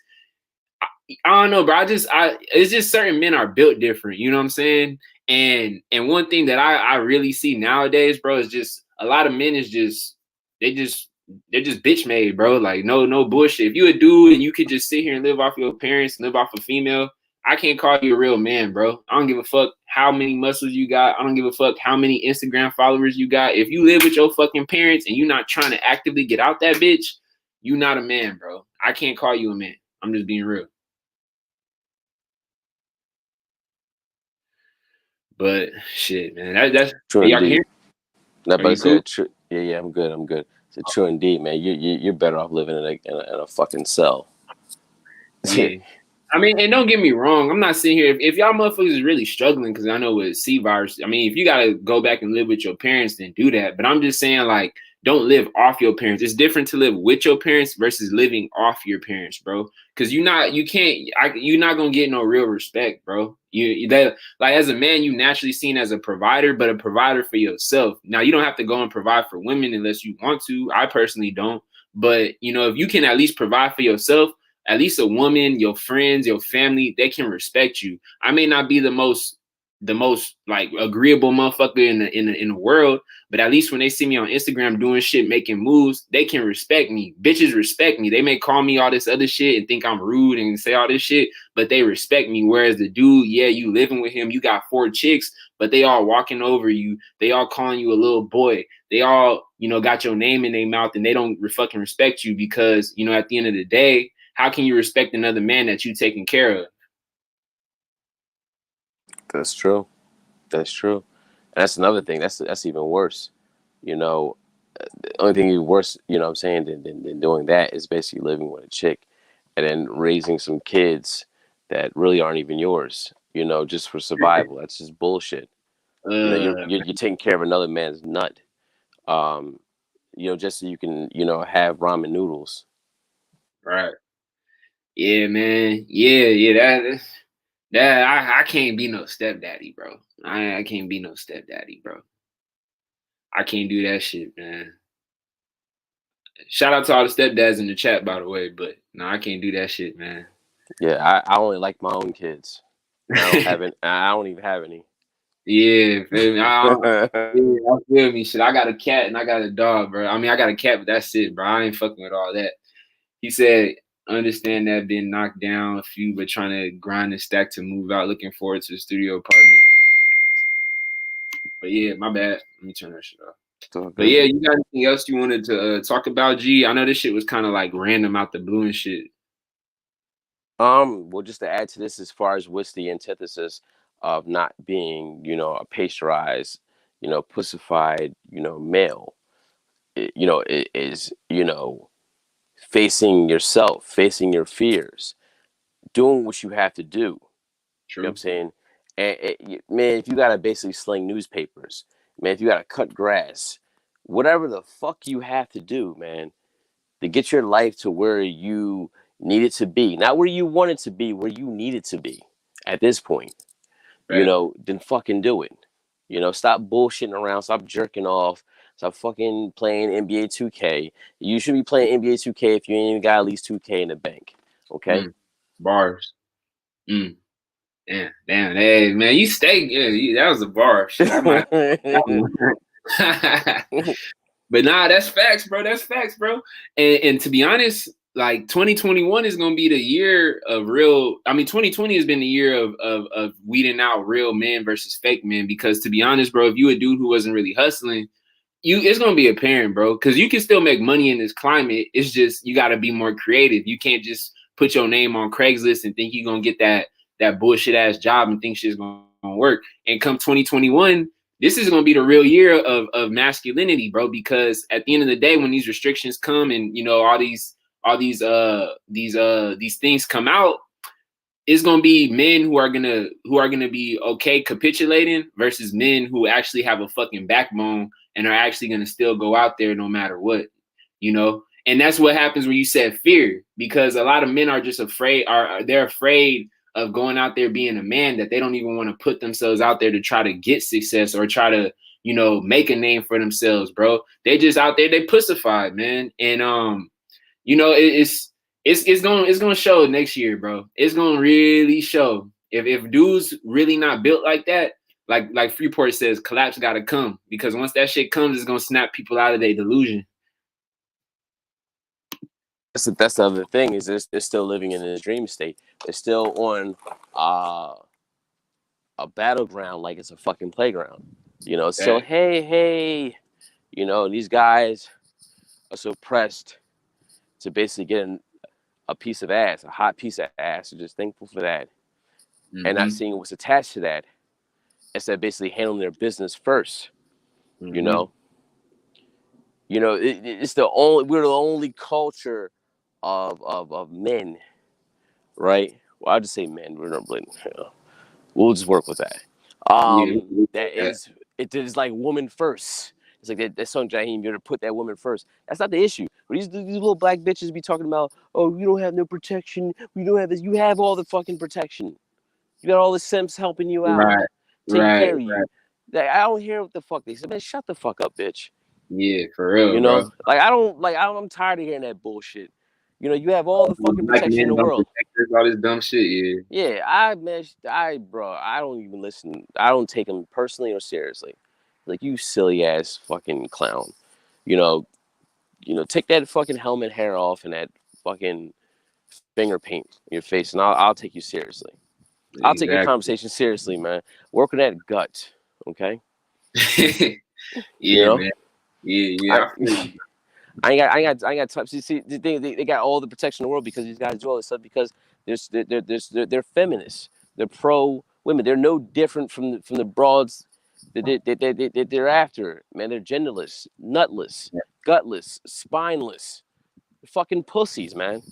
I don't know, bro. It's just certain men are built different. You know what I'm saying? And one thing that I really see nowadays, bro, is just a lot of men is they're just bitch made, bro. Like no bullshit. If you a dude and you could just sit here and live off your parents, live off a female, I can't call you a real man, bro. I don't give a fuck how many muscles you got. I don't give a fuck how many Instagram followers you got. If you live with your fucking parents and you're not trying to actively get out that bitch, you not a man, bro. I can't call you a man. I'm just being real. But shit, man, that's true. Y'all can hear? Nobody said true. Yeah, I'm good. It's true indeed, man. You're better off living in a fucking cell. Yeah. I mean, and don't get me wrong. I'm not sitting here. If y'all motherfuckers is really struggling, because I know with C virus, I mean, if you got to go back and live with your parents, then do that. But I'm just saying, like, don't live off your parents. It's different to live with your parents versus living off your parents, bro. Because you're not gonna get no real respect, bro. That, like, as a man, you naturally seen as a provider, but a provider for yourself. Now you don't have to go and provide for women unless you want to. I personally don't. But if you can at least provide for yourself, at least a woman, your friends, your family, they can respect you. I may not be the most like agreeable motherfucker in the world, but at least when they see me on Instagram doing shit, making moves, they can respect me. Bitches respect me. They may call me all this other shit and think I'm rude and say all this shit, but they respect me. Whereas the dude, yeah, you living with him, you got 4 chicks, but they all walking over you. They all calling you a little boy. They all, got your name in their mouth, and they don't fucking respect you because, at the end of the day, how can you respect another man that you taking care of? That's true. That's true. And that's another thing. That's even worse. The only thing even worse, what I'm saying, than doing that is basically living with a chick and then raising some kids that really aren't even yours, just for survival. That's just bullshit. You're taking care of another man's nut, just so you can, have ramen noodles. Right. Yeah, man. Yeah. That I can't be no stepdaddy, bro. I can't be no stepdaddy, bro. I can't do that shit, man. Shout out to all the stepdads in the chat, by the way, but no, I can't do that shit, man. Yeah, I only like my own kids. I don't even have any. Yeah, feel me. I feel me. Shit, I got a cat and I got a dog, bro. I mean, I got a cat, but that's it, bro. I ain't fucking with all that. He said, understand that being knocked down a few, but trying to grind and stack to move out. Looking forward to the studio apartment. But yeah, my bad. Let me turn that shit off. But yeah, you got anything else you wanted to talk about, G? I know this shit was kind of like random out the blue and shit. Well, just to add to this, as far as what's the antithesis of not being, a pasteurized, pussified, male, it is, facing yourself, facing your fears, doing what you have to do. True. You know what I'm saying? And man, if you gotta basically sling newspapers, man, if you gotta cut grass, whatever the fuck you have to do, man, to get your life to where you need it to be, not where you want it to be, where you need it to be at this point, Right. Then fucking do it. Stop bullshitting around, stop jerking off, stop fucking playing NBA 2K. You should be playing NBA 2K if you ain't even got at least 2K in the bank. Okay? Bars. Damn. Hey, man, you stay. Yeah, that was a bar. Shit, I might. But nah, that's facts, bro. That's facts, bro. And to be honest, like 2021 is gonna be the year of real. I mean, 2020 has been the year of weeding out real men versus fake men. Because to be honest, bro, if you a dude who wasn't really hustling, it's gonna be apparent, bro. Because you can still make money in this climate. It's just you got to be more creative. You can't just put your name on Craigslist and think you're gonna get that bullshit ass job and think shit's gonna work. And come 2021, this is gonna be the real year of masculinity, bro. Because at the end of the day, when these restrictions come and all these things come out, it's gonna be men who are gonna be okay capitulating versus men who actually have a fucking backbone and are actually gonna still go out there no matter what, And that's what happens when you said fear, because a lot of men are just afraid. They're afraid of going out there being a man, that they don't even want to put themselves out there to try to get success or try to make a name for themselves, bro. They just out there, they pussified, man. And it's gonna show next year, bro. It's gonna really show if dudes really not built like that. Like Freeport says, collapse gotta come, because once that shit comes, it's gonna snap people out of their delusion. That's the other thing, is they're still living in a dream state. They're still on a battleground like it's a fucking playground. So hey, these guys are so pressed to basically get a piece of ass, a hot piece of ass. They're just thankful for that, and not seeing what's attached to that, instead of basically handling their business first. It's we're the only culture of men, right? Well, I'll just say men. We're not really, we'll just work with that. That is, it is like woman first. It's like that song Jaheim, you're to put that woman first. That's not the issue. But these little black bitches be talking about, oh, we don't have no protection. We don't have this. You have all the fucking protection. You got all the simps helping you out, taking care of you. Like, I don't hear what the fuck they say. Man, shut the fuck up, bitch. Yeah, for real, You know, bro. like I'm tired of hearing that bullshit. You know, you have all the fucking protection in the world. All this dumb shit, yeah. Yeah, I don't even listen. I don't take them personally or seriously. Like, you silly ass fucking clown. You know, take that fucking helmet hair off and that fucking finger paint in your face, and I'll take you seriously. Exactly. I'll take your conversation seriously, man. Work on that gut, okay? Yeah, man. Yeah. I ain't got time. See, they got all the protection in the world because these guys do all this stuff because they're feminists. They're pro women. They're no different from the broads that they're after. Man, they're genderless, nutless, gutless, spineless. They're fucking pussies, man.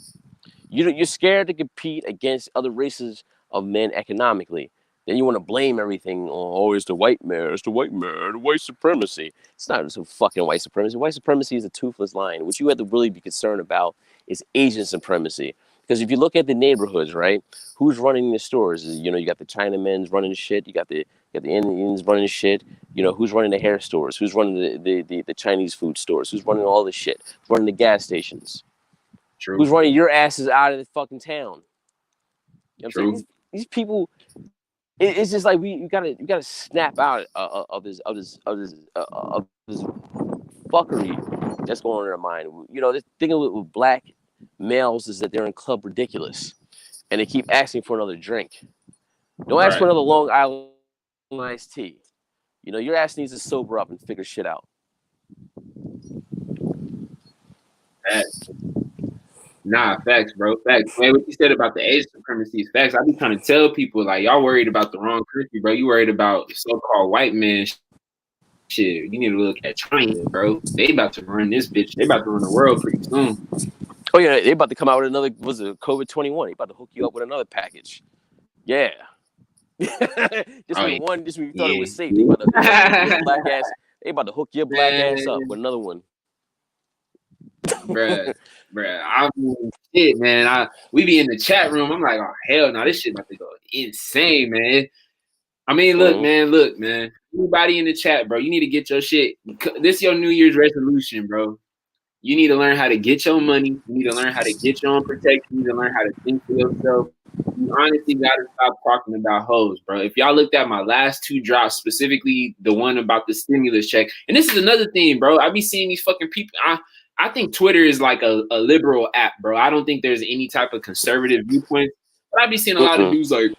You're scared to compete against other races of men economically. Then you want to blame everything on, oh, it's the white man, the white supremacy. It's not some fucking white supremacy. White supremacy is a toothless lion. What you have to really be concerned about is Asian supremacy. Because if you look at the neighborhoods, right, who's running the stores? You know, you got the Chinamen running the shit. You got the Indians running the shit. You know, who's running the hair stores? Who's running the Chinese food stores? Who's running all this shit? Who's running the gas stations? True. Who's running your asses out of the fucking town? You know what I'm True. saying? These people. It's just like you gotta snap out of this fuckery that's going on in our mind. You know, the thing with black males is that they're in Club Ridiculous, and they keep asking for another drink. Don't ask for another Long Island iced tea. You know, your ass needs to sober up and figure shit out. Facts, bro. Facts. Man, what you said about the Asian supremacy is facts. I be trying to tell people, like, y'all worried about the wrong country, bro. You worried about so-called white men shit. You need to look at China, bro. They about to run this bitch. They about to run the world pretty soon. Oh, yeah. They about to come out with another, was it COVID-21? They about to hook you up with another package. Yeah. When you thought it was safe. They about to hook your black ass up with another one. Bruh, I mean, shit, man. We be in the chat room. I'm like, oh hell no, this shit about to go insane, man. I mean, look, man. Everybody in the chat, bro, you need to get your shit. This is your New Year's resolution, bro. You need to learn how to get your money. You need to learn how to get your own protection. You need to learn how to think for yourself. You honestly gotta stop talking about hoes, bro. If y'all looked at my last two drops, specifically the one about the stimulus check, and this is another thing, bro. I be seeing these fucking people. I think Twitter is like a liberal app, bro. I don't think there's any type of conservative viewpoint. But I be seeing a lot of dudes like,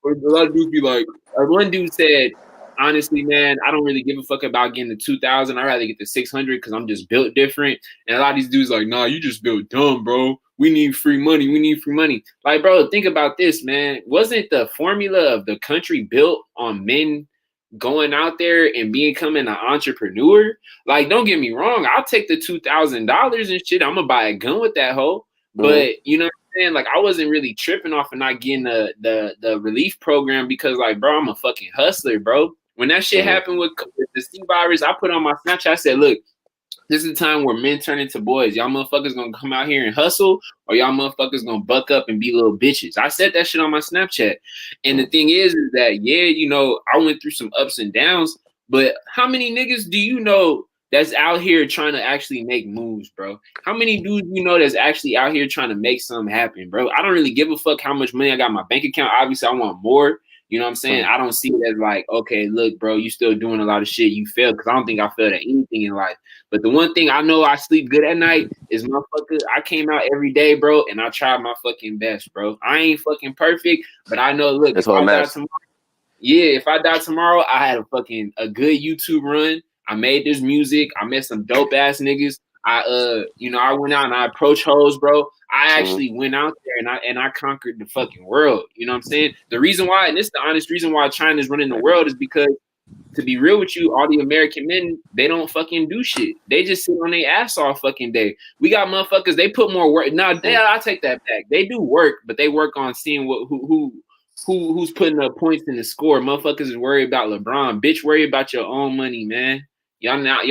or a lot of dudes be like, one dude said, honestly, man, I don't really give a fuck about getting the 2,000. I'd rather get the 600 because I'm just built different. And a lot of these dudes like, nah, you just built dumb, bro. We need free money. We need free money. Like, bro, think about this, man. Wasn't the formula of the country built on men going out there and becoming an entrepreneur? Like, don't get me wrong, I'll take the $2,000 and shit. I'm gonna buy a gun with that hoe. But you know what I'm saying? Like, I wasn't really tripping off of not getting the relief program because, like, bro, I'm a fucking hustler, bro. When that shit happened with the C virus, I put on my Snapchat. I said, look, this is the time where men turn into boys. Y'all motherfuckers gonna come out here and hustle, or y'all motherfuckers gonna buck up and be little bitches. I said that shit on my Snapchat. And the thing is that, yeah, you know, I went through some ups and downs, but how many niggas do you know that's out here trying to actually make moves, bro? How many dudes you know that's actually out here trying to make something happen, bro? I don't really give a fuck how much money I got in my bank account. Obviously, I want more. You know what I'm saying? I don't see it as like, okay, look, bro, you still doing a lot of shit. You failed, because I don't think I failed at anything in life. But the one thing I know I sleep good at night is, motherfucker, I came out every day, bro, and I tried my fucking best, bro. I ain't fucking perfect, but I know, look, if I die tomorrow, I had a good YouTube run. I made this music. I met some dope ass niggas. I went out and I approached hoes, bro. I actually went out there and I conquered the fucking world. You know what I'm saying? The reason why, and this is the honest reason why China's running the world, is because, to be real with you, all the American men, they don't fucking do shit. They just sit on their ass all fucking day. We got motherfuckers, they put more work. Now, I take that back. They do work, but they work on seeing who's putting up points in the score. Motherfuckers is worried about LeBron. Bitch, worry about your own money, man. Y'all not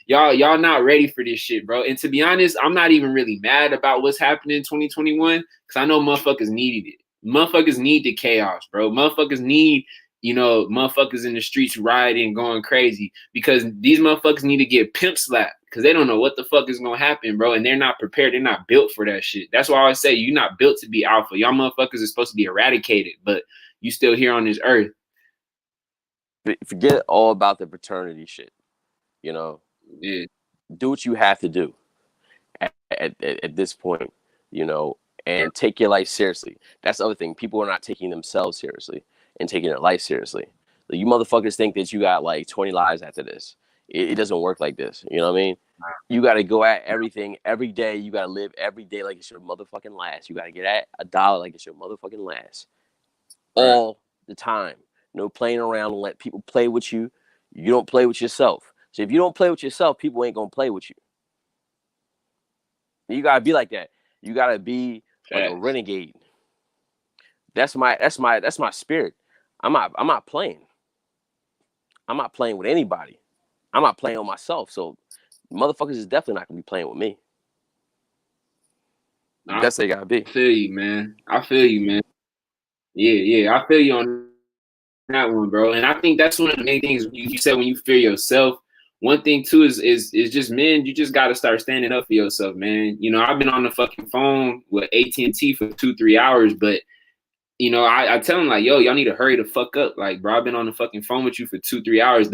y'all not ready for this shit, bro. And to be honest, I'm not even really mad about what's happening in 2021 because I know motherfuckers needed it. Motherfuckers need the chaos, bro. Motherfuckers need, motherfuckers in the streets rioting, going crazy because these motherfuckers need to get pimp slapped because they don't know what the fuck is gonna happen, bro. And they're not prepared. They're not built for that shit. That's why I always say you're not built to be alpha. Y'all motherfuckers are supposed to be eradicated, but you still here on this earth. Forget all about the paternity shit. Yeah. Do what you have to do at this point, and take your life seriously. That's the other thing. People are not taking themselves seriously and taking their life seriously. You motherfuckers think that you got like 20 lives after this. It doesn't work like this. You know what I mean? You got to go at everything every day. You got to live every day like it's your motherfucking last. You got to get at $1 like it's your motherfucking last. All the time. No playing around and let people play with you. You don't play with yourself. So if you don't play with yourself, people ain't going to play with you. You got to be like that. You got to be like a renegade. That's my spirit. I'm not playing. I'm not playing with anybody. I'm not playing with myself. So motherfuckers is definitely not going to be playing with me. That's they got to be. I feel you, man. Yeah. I feel you on that one, bro. And I think that's one of the main things you said when you fear yourself. One thing too is just, men, you just got to start standing up for yourself, man. I've been on the fucking phone with AT&T for 2-3 hours, but I tell them like, yo, y'all need to hurry the fuck up. Like, bro, I've been on the fucking phone with you for 2-3 hours.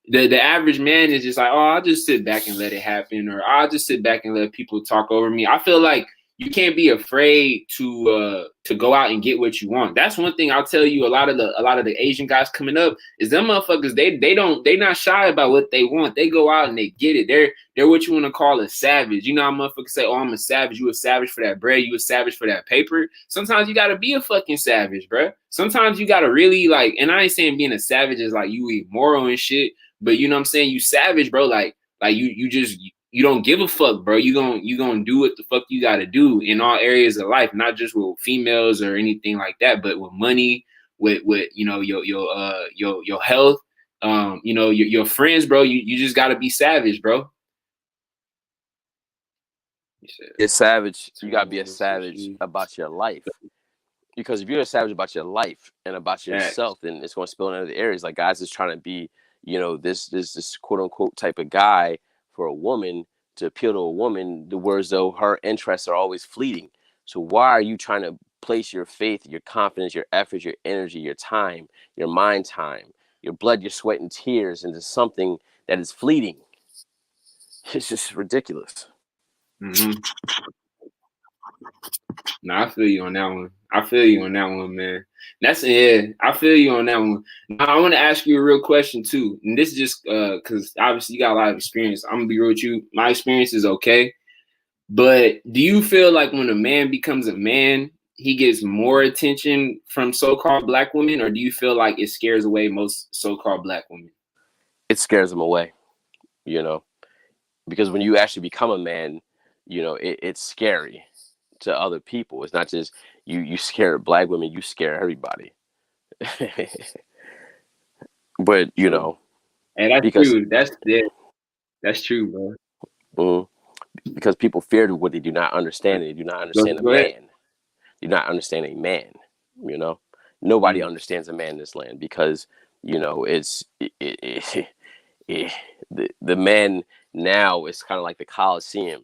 The average man is just like, oh, I'll just sit back and let it happen, or I'll just sit back and let people talk over me. I feel like you can't be afraid to go out and get what you want. That's one thing I'll tell you. A lot of the Asian guys coming up is them motherfuckers. They not shy about what they want. They go out and they get it. They're what you want to call a savage. You know how motherfuckers say, oh, I'm a savage. You a savage for that bread. You a savage for that paper. Sometimes you gotta be a fucking savage, bro. Sometimes you gotta really like. And I ain't saying being a savage is like you immoral and shit, but you know what I'm saying. You savage, bro. Like you don't give a fuck, bro. You gonna do what the fuck you gotta do in all areas of life, not just with females or anything like that, but with money, with your health, your friends, bro. You just gotta be savage, bro. You're savage. You gotta be a savage about your life. Because if you're a savage about your life and about yourself, then it's gonna spill into other areas. Like guys is trying to be, this quote unquote type of guy for a woman, to appeal to a woman, the words though her interests are always fleeting. So why are you trying to place your faith, your confidence, your effort, your energy, your time, your mind time, your blood, your sweat and tears into something that is fleeting? It's just ridiculous. Mm-hmm. Nah, I feel you on that one. Man. That's it. I feel you on that one. Now, I want to ask you a real question too. And this is just because obviously you got a lot of experience. I'm gonna be real with you. My experience is okay. But do you feel like when a man becomes a man, he gets more attention from so-called black women, or do you feel like it scares away most so-called black women? It scares them away, because when you actually become a man, it's scary to other people. It's not just you scare black women, you scare everybody. But and that's true. That's true, bro. Because people fear what they do not understand. They do not understand a man. They do not understand a man. Nobody understands a man in this land because it's the man now is kind of like the Colosseum.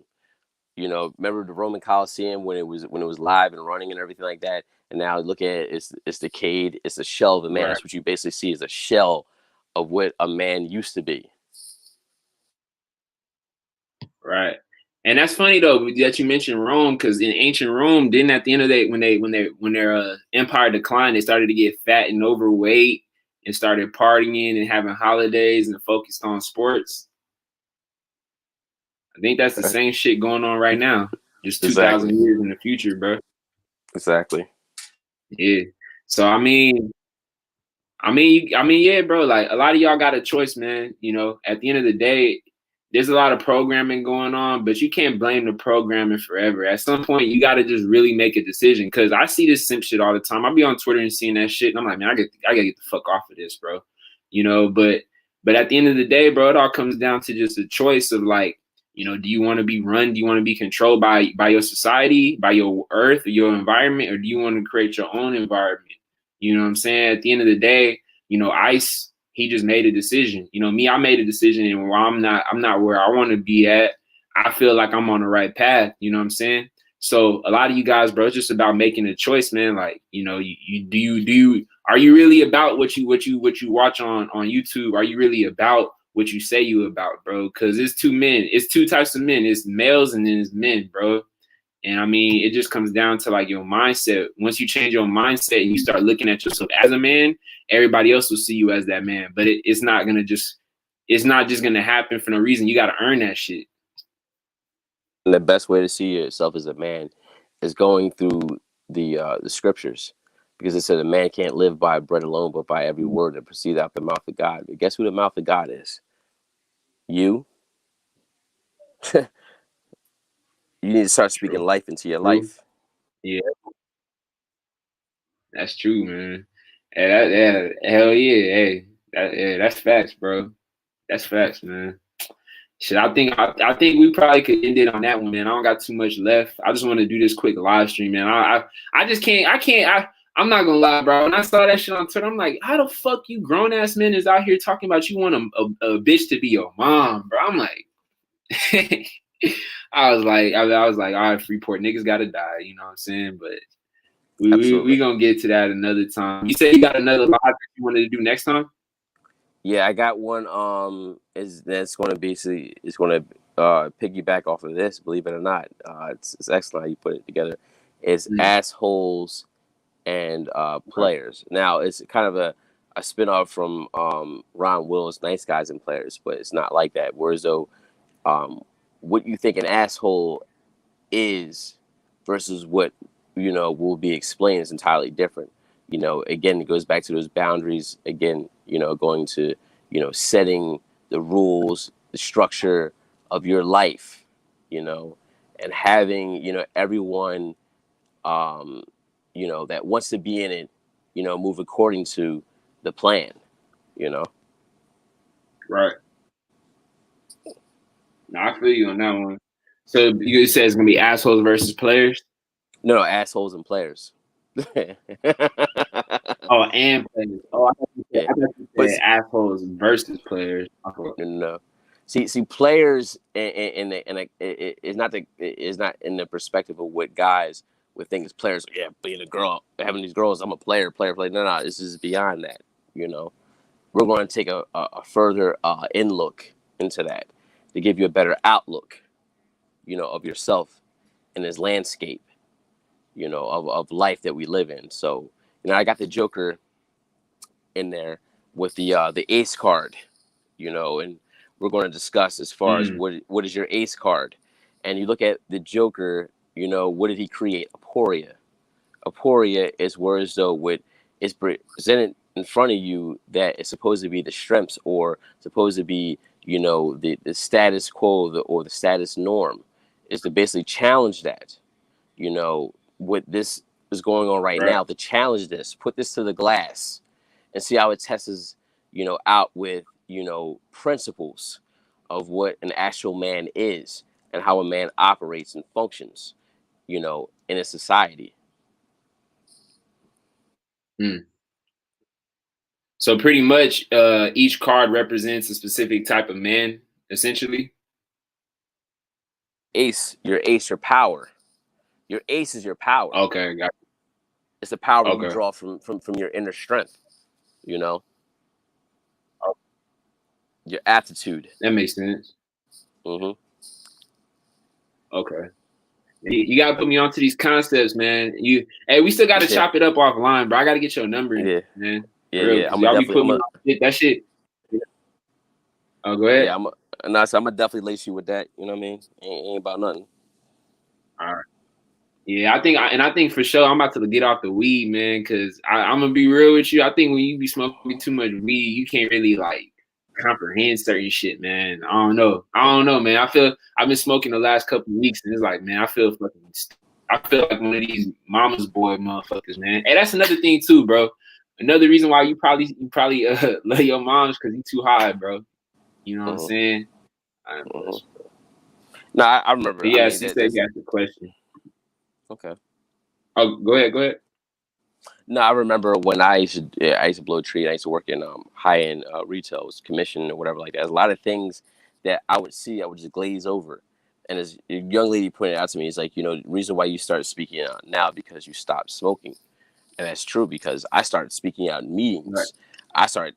Remember the Roman Colosseum when it was live and running and everything like that. And now look at it, it's decayed. It's a shell of a man. Right. That's what you basically see is a shell of what a man used to be. Right. And that's funny though that you mentioned Rome, because in ancient Rome, didn't at the end of the day when their empire declined, they started to get fat and overweight and started partying and having holidays and focused on sports. I think that's the same shit going on right now. Just 2,000 years in the future, bro. Exactly. Yeah. So I mean, yeah, bro. Like a lot of y'all got a choice, man. At the end of the day, there's a lot of programming going on, but you can't blame the programming forever. At some point, you got to just really make a decision. Because I see this simp shit all the time. I'll be on Twitter and seeing that shit, and I'm like, man, I gotta get the fuck off of this, bro. But But at the end of the day, bro, it all comes down to just a choice of like, you know, do you want to be run? Do you want to be controlled by your society, by your earth, or your environment, or do you want to create your own environment? You know what I'm saying? At the end of the day, you know, Ice, he just made a decision. You know, me, I made a decision, and while I'm not where I want to be at, I feel like I'm on the right path. You know what I'm saying? So a lot of you guys, bro, it's just about making a choice, man. Like, you know, are you really about what you watch on YouTube? Are you really about what you say you about, bro? Because it's two types of men. It's males and then it's men, bro. And I mean, it just comes down to like your mindset. Once you change your mindset and you start looking at yourself as a man, everybody else will see you as that man. But it's not just gonna happen for no reason. You gotta earn that shit. And the best way to see yourself as a man is going through the scriptures, because it said a man can't live by bread alone, but by every word that proceeds out the mouth of God. But guess who the mouth of God is? You. You need to start speaking life into your life. Yeah, that's true, man. Hell yeah, hey, that's facts, bro. That's facts, man. Shit, I think we probably could end it on that one, man. I don't got too much left. I just want to do this quick live stream, man. I just can't. I'm not gonna lie, bro. When I saw that shit on Twitter, I'm like, how the fuck you grown ass men is out here talking about you want a bitch to be your mom, bro? I'm like, I was like, all right, Freeport niggas gotta die, you know what I'm saying? But we gonna get to that another time. You said you got another live that you wanted to do next time? Yeah, I got one. It's going to piggyback off of this. Believe it or not, it's excellent how you put it together. It's assholes and players. Now it's kind of a spinoff from Ron Will's Nice Guys and Players, but it's not like that. Whereas though, what you think an asshole is versus what will be explained is entirely different. Again, it goes back to those boundaries. Again, going to, setting the rules, the structure of your life, and having, everyone, that wants to be in it, move according to the plan, Right. No, I feel you on that one. So you said it's going to be assholes versus players? No, assholes and players. Oh, and players. Oh, I thought you said assholes versus players. No. See, players and it's not in the perspective of what guys would think is players. Yeah, being a girl, having these girls, I'm a player. No, this is beyond that. We're going to take a further in look into that to give you a better outlook, of yourself in this landscape, of life that we live in. So, I got the Joker in there with the ace card, and we're going to discuss as far as what is your ace card. And you look at the Joker, what did he create? Aporia. Aporia is words though what is presented in front of you that is supposed to be the strengths or supposed to be, the status quo or the status norm, is to basically challenge that, what this is going on right now, to challenge this, put this to the glass and see how it tests, out with, principles of what an actual man is and how a man operates and functions, in a society. So pretty much each card represents a specific type of man, essentially. Your power. Your ace is your power. Okay, got it. It's the power you draw from your inner strength, your aptitude. That makes sense. Mm-hmm. Okay. You gotta put me onto these concepts, man. We still gotta chop it up offline, bro. I gotta get your number, man. Yeah. I'm that shit. Oh, go ahead. Yeah, I'm gonna definitely lace you with that. You know what I mean? Ain't about nothing. All right. Yeah, I think for sure I'm about to get off the weed, man. Because I'm gonna be real with you. I think when you be smoking too much weed, you can't really like comprehend certain shit, man. I don't know, man. I feel I've been smoking the last couple of weeks, and it's like, man, I feel like one of these mama's boy motherfuckers, man. Hey, that's another thing too, bro. another reason why you probably love your moms because you too high, bro. You know what I'm saying? No, I remember. But yeah, I mean, she said you asked the question. Okay. Oh, go ahead. No, I remember when I used to blow a tree. I used to work in high end retail, commission or whatever like that. There's a lot of things that I would see, I would just glaze over. And as a young lady pointed out to me, it's like, you know, the reason why you start speaking out now because you stopped smoking, and that's true because I started speaking out in meetings. Right. I started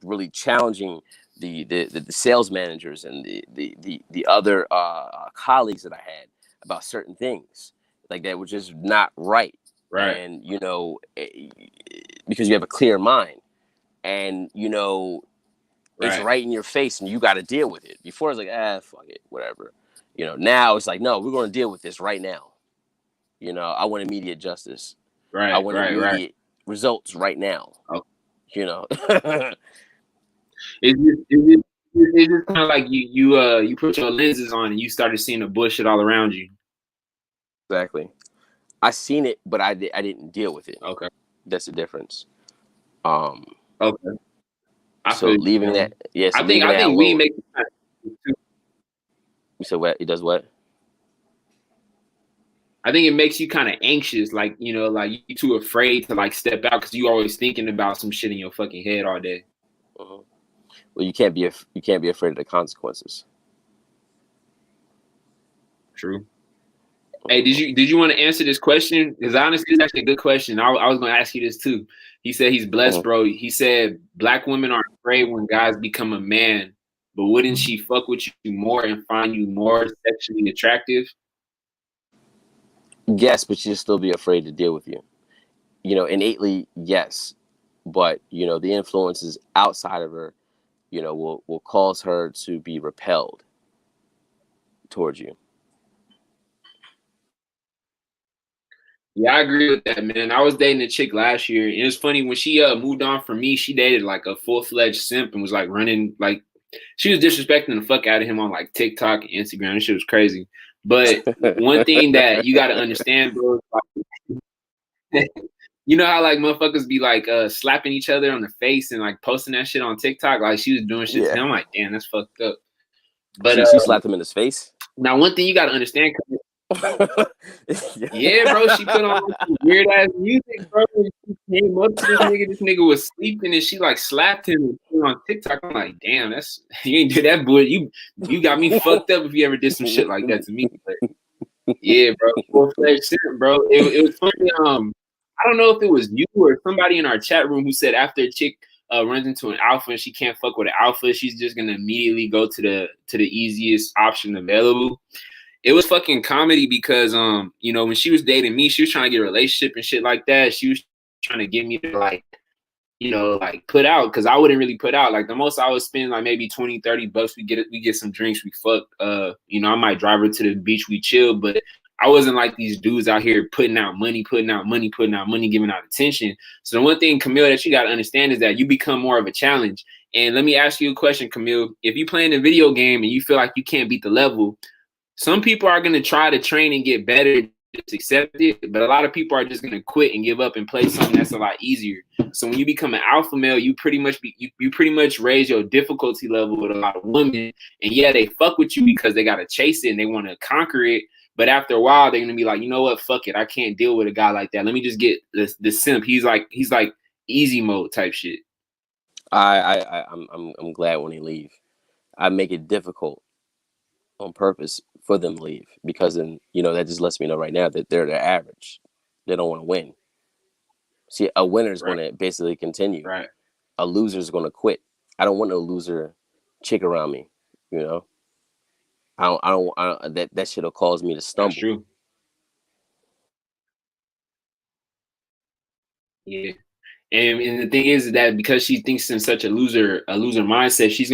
really challenging the sales managers and the other colleagues that I had about certain things like that were just not right. Right. And, you know, because you have a clear mind and, you know, it's right in your face and you got to deal with it. Before it's like, fuck it, whatever. You know, now it's like, no, we're going to deal with this right now. You know, I want immediate justice. Right. I want immediate results right now. Okay. You know, it's just kind of like you put your lenses on and you started seeing the bullshit all around you. Exactly. I seen it, but I didn't deal with it. Okay, that's the difference. Okay. So leaving that, yes. I think we make. You said what? It does what? I think it makes you kind of anxious, like, you know, like you too afraid to like step out because you always thinking about some shit in your fucking head all day. Well, you can't be afraid of the consequences. True. Hey, did you want to answer this question? Because honestly, it's actually a good question. I was going to ask you this too. He said he's blessed, bro. He said black women are afraid when guys become a man, but wouldn't she fuck with you more and find you more sexually attractive? Yes, but she'll still be afraid to deal with you. You know, innately, yes. But, you know, the influences outside of her, you know, will cause her to be repelled towards you. Yeah, I agree with that, man. I was dating a chick last year, and it was funny when she moved on from me. She dated like a full-fledged simp and was like running, like she was disrespecting the fuck out of him on like TikTok and Instagram. This shit was crazy. But one thing that you got to understand, bro, like, you know how like motherfuckers be like slapping each other on the face and like posting that shit on TikTok. Like she was doing shit to him. I'm like, damn, that's fucked up. But she slapped him in his face. Now, one thing you got to understand. Yeah, bro, she put on weird ass music, bro. She came up to this nigga was sleeping and she like slapped him and put on TikTok. I'm like, damn, that's you ain't do that, boy. You got me fucked up if you ever did some shit like that to me. But, yeah, bro, full-fledged shit, bro. It was funny. I don't know if it was you or somebody in our chat room who said after a chick runs into an alpha and she can't fuck with an alpha, she's just gonna immediately go to the easiest option available. It was fucking comedy because you know, when she was dating me, she was trying to get a relationship and shit like that. She was trying to get me to like, you know, like put out because I wouldn't really put out. Like the most I would spend like maybe $20-$30. We get some drinks, we fuck. You know, I might drive her to the beach, we chill, but I wasn't like these dudes out here putting out money, giving out attention. So the one thing, Camille, that you got to understand is that you become more of a challenge. And let me ask you a question, Camille. If you playing a video game and you feel like you can't beat the level, some people are going to try to train and get better, just accept it. But a lot of people are just going to quit and give up and play something that's a lot easier. So when you become an alpha male, you pretty much raise your difficulty level with a lot of women. And yeah, they fuck with you because they got to chase it and they want to conquer it. But after a while, they're going to be like, you know what? Fuck it. I can't deal with a guy like that. Let me just get the simp. He's like easy mode type shit. I'm glad when they leave. I make it difficult on purpose for them to leave because then, you know, that just lets me know right now that they're the average. They don't want to win. See, a winner is going to basically continue. Right. A loser is going to quit. I don't want no loser chick around me. You know, I don't that shit'll cause me to stumble. That's true. Yeah. And the thing is that because she thinks in such a loser mindset, she's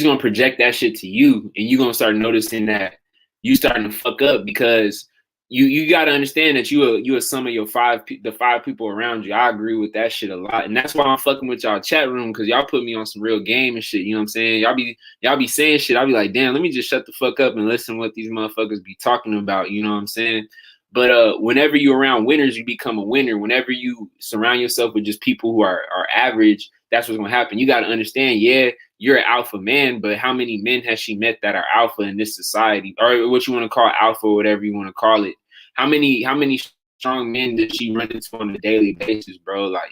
gonna project that shit to you, and you're gonna start noticing that you starting to fuck up because you got to understand that you are some of the five people around you. I agree with that shit a lot, and that's why I'm fucking with y'all chat room because y'all put me on some real game and shit. You know what I'm saying? Y'all be saying shit. I'll be like, damn, let me just shut the fuck up and listen to what these motherfuckers be talking about. You know what I'm saying? But whenever you're around winners, you become a winner. Whenever you surround yourself with just people who are average, that's what's gonna happen. You gotta understand, yeah, you're an alpha man, but how many men has she met that are alpha in this society? Or what you want to call alpha, or whatever you want to call it. How many strong men does she run into on a daily basis, bro? Like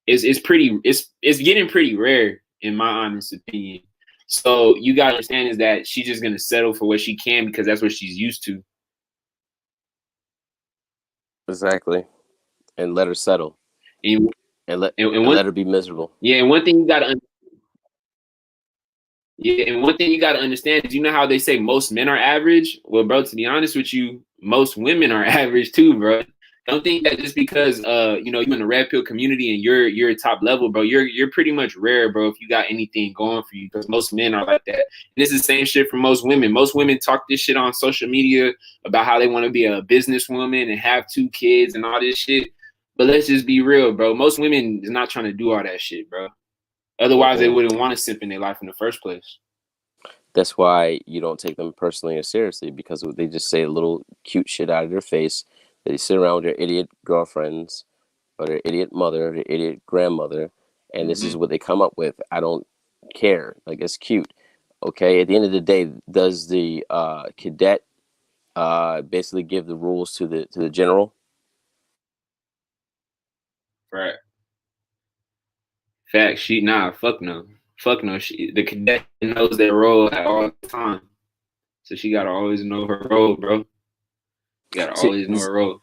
it's getting pretty rare in my honest opinion. So you gotta understand is that she's just gonna settle for what she can because that's what she's used to. Exactly. And let her settle. And let her be miserable. Yeah, and one thing you gotta understand is, you know how they say most men are average? Well, bro, to be honest with you, most women are average too, bro. Don't think that just because you know, you're in the red pill community and you're top level, bro, you're pretty much rare, bro, if you got anything going for you, because most men are like that. And this is the same shit for most women. Most women talk this shit on social media about how they want to be a businesswoman and have 2 kids and all this shit. But let's just be real, bro. Most women is not trying to do all that shit, bro. Otherwise, they wouldn't want to simp in their life in the first place. That's why you don't take them personally or seriously, because they just say a little cute shit out of their face. They sit around with their idiot girlfriends or their idiot mother or their idiot grandmother, and this is what they come up with. I don't care. Like, it's cute. Okay, at the end of the day, does the cadet basically give the rules to the general? Right. Fact. Fuck no. Fuck no. The cadet knows their role at all time. So she gotta always know her role, bro. You gotta always know her role.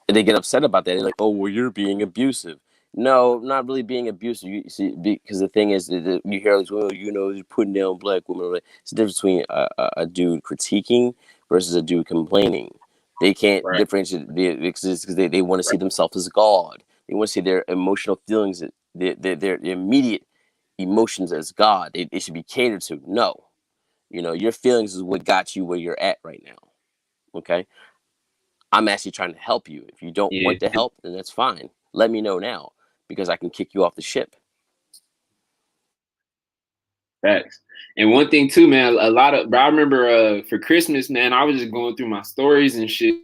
They get upset about that. They're like, "Oh, well, you're being abusive." No, not really being abusive. You see, because the thing is, that you hear this, well, you know, you're putting down black women. It's the difference between a dude critiquing versus a dude complaining. They can't differentiate because they want to see themselves as God. They want to see their emotional feelings, their immediate emotions as God. They should be catered to. No, you know, your feelings is what got you where you're at right now. Okay. I'm actually trying to help you. If you don't want the help, then that's fine. Let me know now, because I can kick you off the ship. Facts. And one thing too, man, I remember for Christmas, man, I was just going through my stories and shit.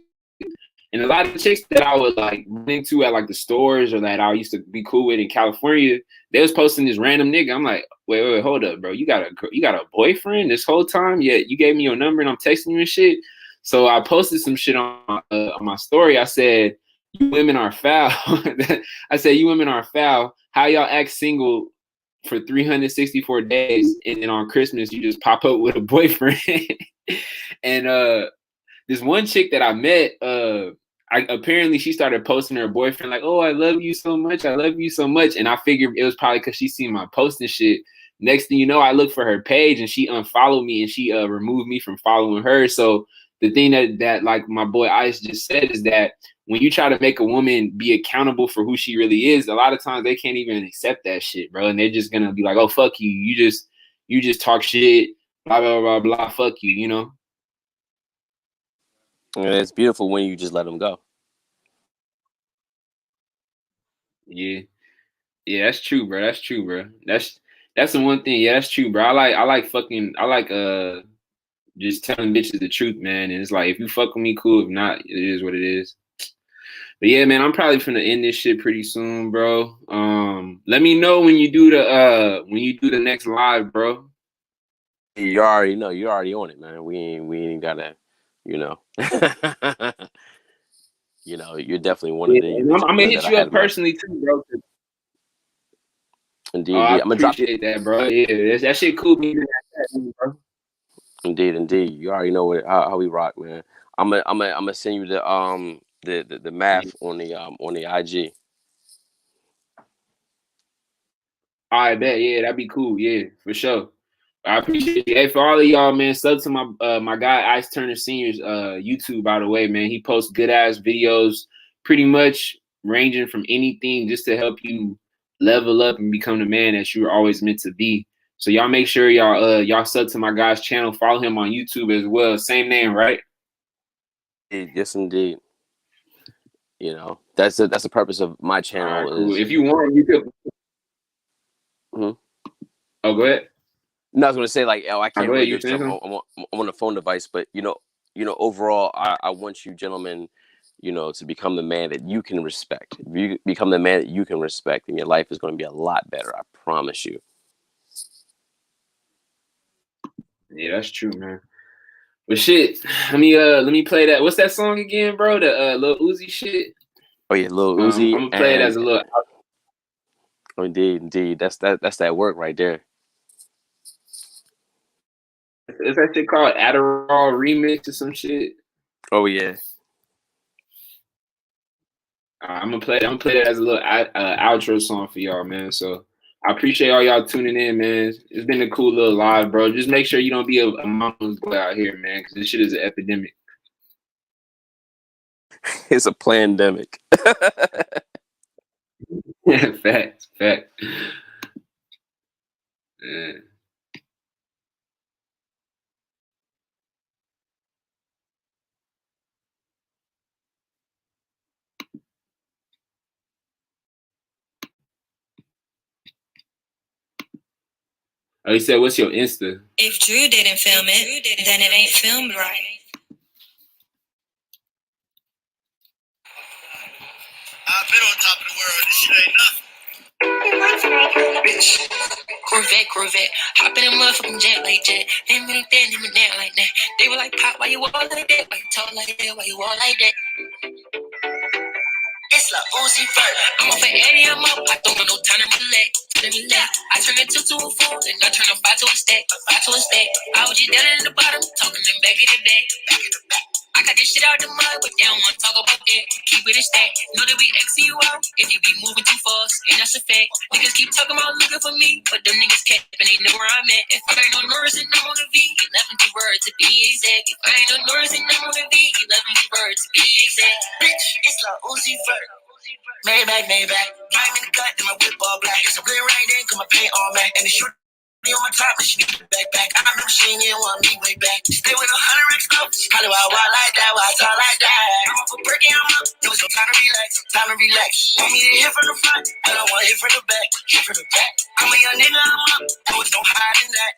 And a lot of chicks that I would like run into at like the stores, or that I used to be cool with in California, they was posting this random nigga. I'm like, wait, hold up, bro. You got a boyfriend this whole time? Yeah, you gave me your number and I'm texting you and shit. So I posted some shit on my story. I said, "You women are foul." I said, "You women are foul. How y'all act single for 364 days, and then on Christmas you just pop up with a boyfriend?" And this one chick that I met, apparently she started posting her boyfriend like, "Oh, I love you so much. I love you so much." And I figured it was probably because she seen my post and shit. Next thing you know, I looked for her page and she unfollowed me and she removed me from following her. So the thing that like my boy Ice just said is that when you try to make a woman be accountable for who she really is, a lot of times they can't even accept that shit, bro. And they're just gonna be like, "Oh, fuck you. You just talk shit, blah, blah, blah, blah, fuck you," you know? And it's beautiful when you just let them go. Yeah. Yeah, that's true, bro. That's true, bro. That's the one thing. Yeah, that's true, bro. I like just telling bitches the truth, man. And it's like, if you fuck with me, cool. If not, it is what it is. But yeah, man, I'm probably finna end this shit pretty soon, bro. Let me know when you do the next live, bro. You already know. You're already on it, man. We ain't gotta, you know. You know, you're definitely one of the. I'm gonna hit you up personally too, bro. Indeed, I appreciate that, bro. Yeah, that shit cool. Bro. Indeed. You already know how we rock, man. I'm gonna send you the math on the IG. I bet, yeah, that'd be cool. Yeah, for sure. I appreciate it. Hey, for all of y'all, man, sub to my guy Ice Turner Senior's YouTube, by the way, man. He posts good ass videos, pretty much ranging from anything just to help you level up and become the man that you were always meant to be. So y'all make sure y'all sub to my guy's channel, follow him on YouTube as well. Same name, right? Yes, indeed. You know, that's the purpose of my channel. Right, cool. If you want, you could. Mm-hmm. Oh, go ahead. No, I was gonna say, like, I can't really you I'm on a phone device, but you know, overall, I want you gentlemen, to become the man that you can respect. If you become the man that you can respect, then your life is going to be a lot better. I promise you. Yeah, that's true, man. But shit, let me play that. What's that song again, bro? The Lil Uzi shit. Oh yeah, Lil Uzi. I'm gonna play it as a little. Oh, indeed. That's that work right there. Is that shit called Adderall Remix or some shit? Oh yeah. I'm gonna play that as a little outro song for y'all, man. So I appreciate all y'all tuning in, man. It's been a cool little live, bro. Just make sure you don't be a mama's boy out here, man, because this shit is an epidemic. It's a pandemic. Facts. Yeah. Oh, he said, what's your Insta? If Drew didn't film it, then it ain't filmed right. I've been on top of the world. This shit ain't nothing. Bitch. Corvette. Hop in a motherfucking jet like jet. Them like that, them that like that. They were like, Pop, why you all like that? Why you talk like that? Why you all like that? It's like Uzi Vert. I'm off an 80, I'm up. I don't got no time to relax. I turn it 2 to a 4, then I turn a 5 to a stack. I was just down in the bottom, talking them back in the back. I got this shit out the mud, but they don't want to talk about that. Keep it a stack. Know that we Xing you out if you be moving too fast, and that's a fact. Niggas keep talking about looking for me, but them niggas can't, and they know where I'm at. If I ain't no Norris and I'm on the V, 11 words to be exact. If I ain't no Norris and I'm on the V, 11 words to be exact. Bitch, it's like Uzi Vert. Maybach. Came in the cut, and my whip all black. It's a blend right in, cause my paint all black. And the shoot on my top, but she need the backpack. I remember she ain't want me way back. She stay with 100 X up. She probably why I walk like that, why I talk like that. I'm up for breaking, I'm up. It was no time to relax. Want me to hit from the front, I don't want to hit from the back. I'm a young nigga, I'm up. There was no hiding that.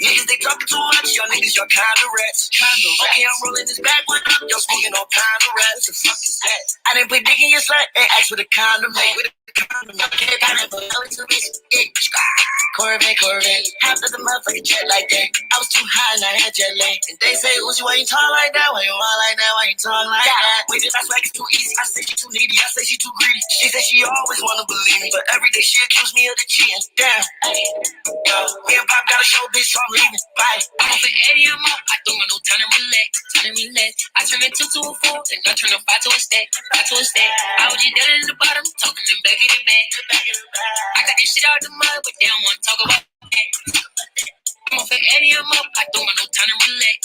Niggas, they talking too much. Y'all niggas, y'all kinda rats. Okay, I'm rolling this back one up. Y'all smoking all kind of rats. What the fuck is that? I didn't put dick in your slut and ask with a condom. Corvette. Half of the motherfucking jet like that. I was too high and I had jet lag. And they say, Uzi, why you talk like that? Why you walk like that? Why you talk like that? Wait, this I swag is too easy. I say she too needy. I say she too greedy. She said she always wanna believe me, but every day she accuse me of the cheating. Damn. Yo, me and Pop got a show, bitch, so I'm leaving. Bye. I'm off an 80, I'm up. I don't got no time to relax. I turn it 2 to a 4, then I turn a 5 to a stack. I was just down in the bottom, talking them back in the back. I got this shit out the mud, but they don't want to talk about that. I'm off an 80, I'm up. I don't got no time to relax.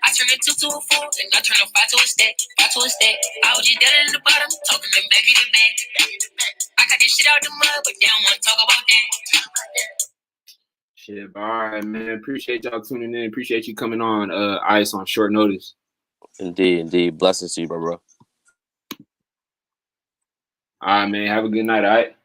I turn it 2 to a 4, then I turn a 5 to a stack. I was just down in the bottom, talking them back in the back. I got this shit out the mud, but they don't want to talk about that. Shit, all right, man. Appreciate y'all tuning in. Appreciate you coming on Ice on short notice. Indeed. Blessings to you, bro. All right, man. Have a good night, all right?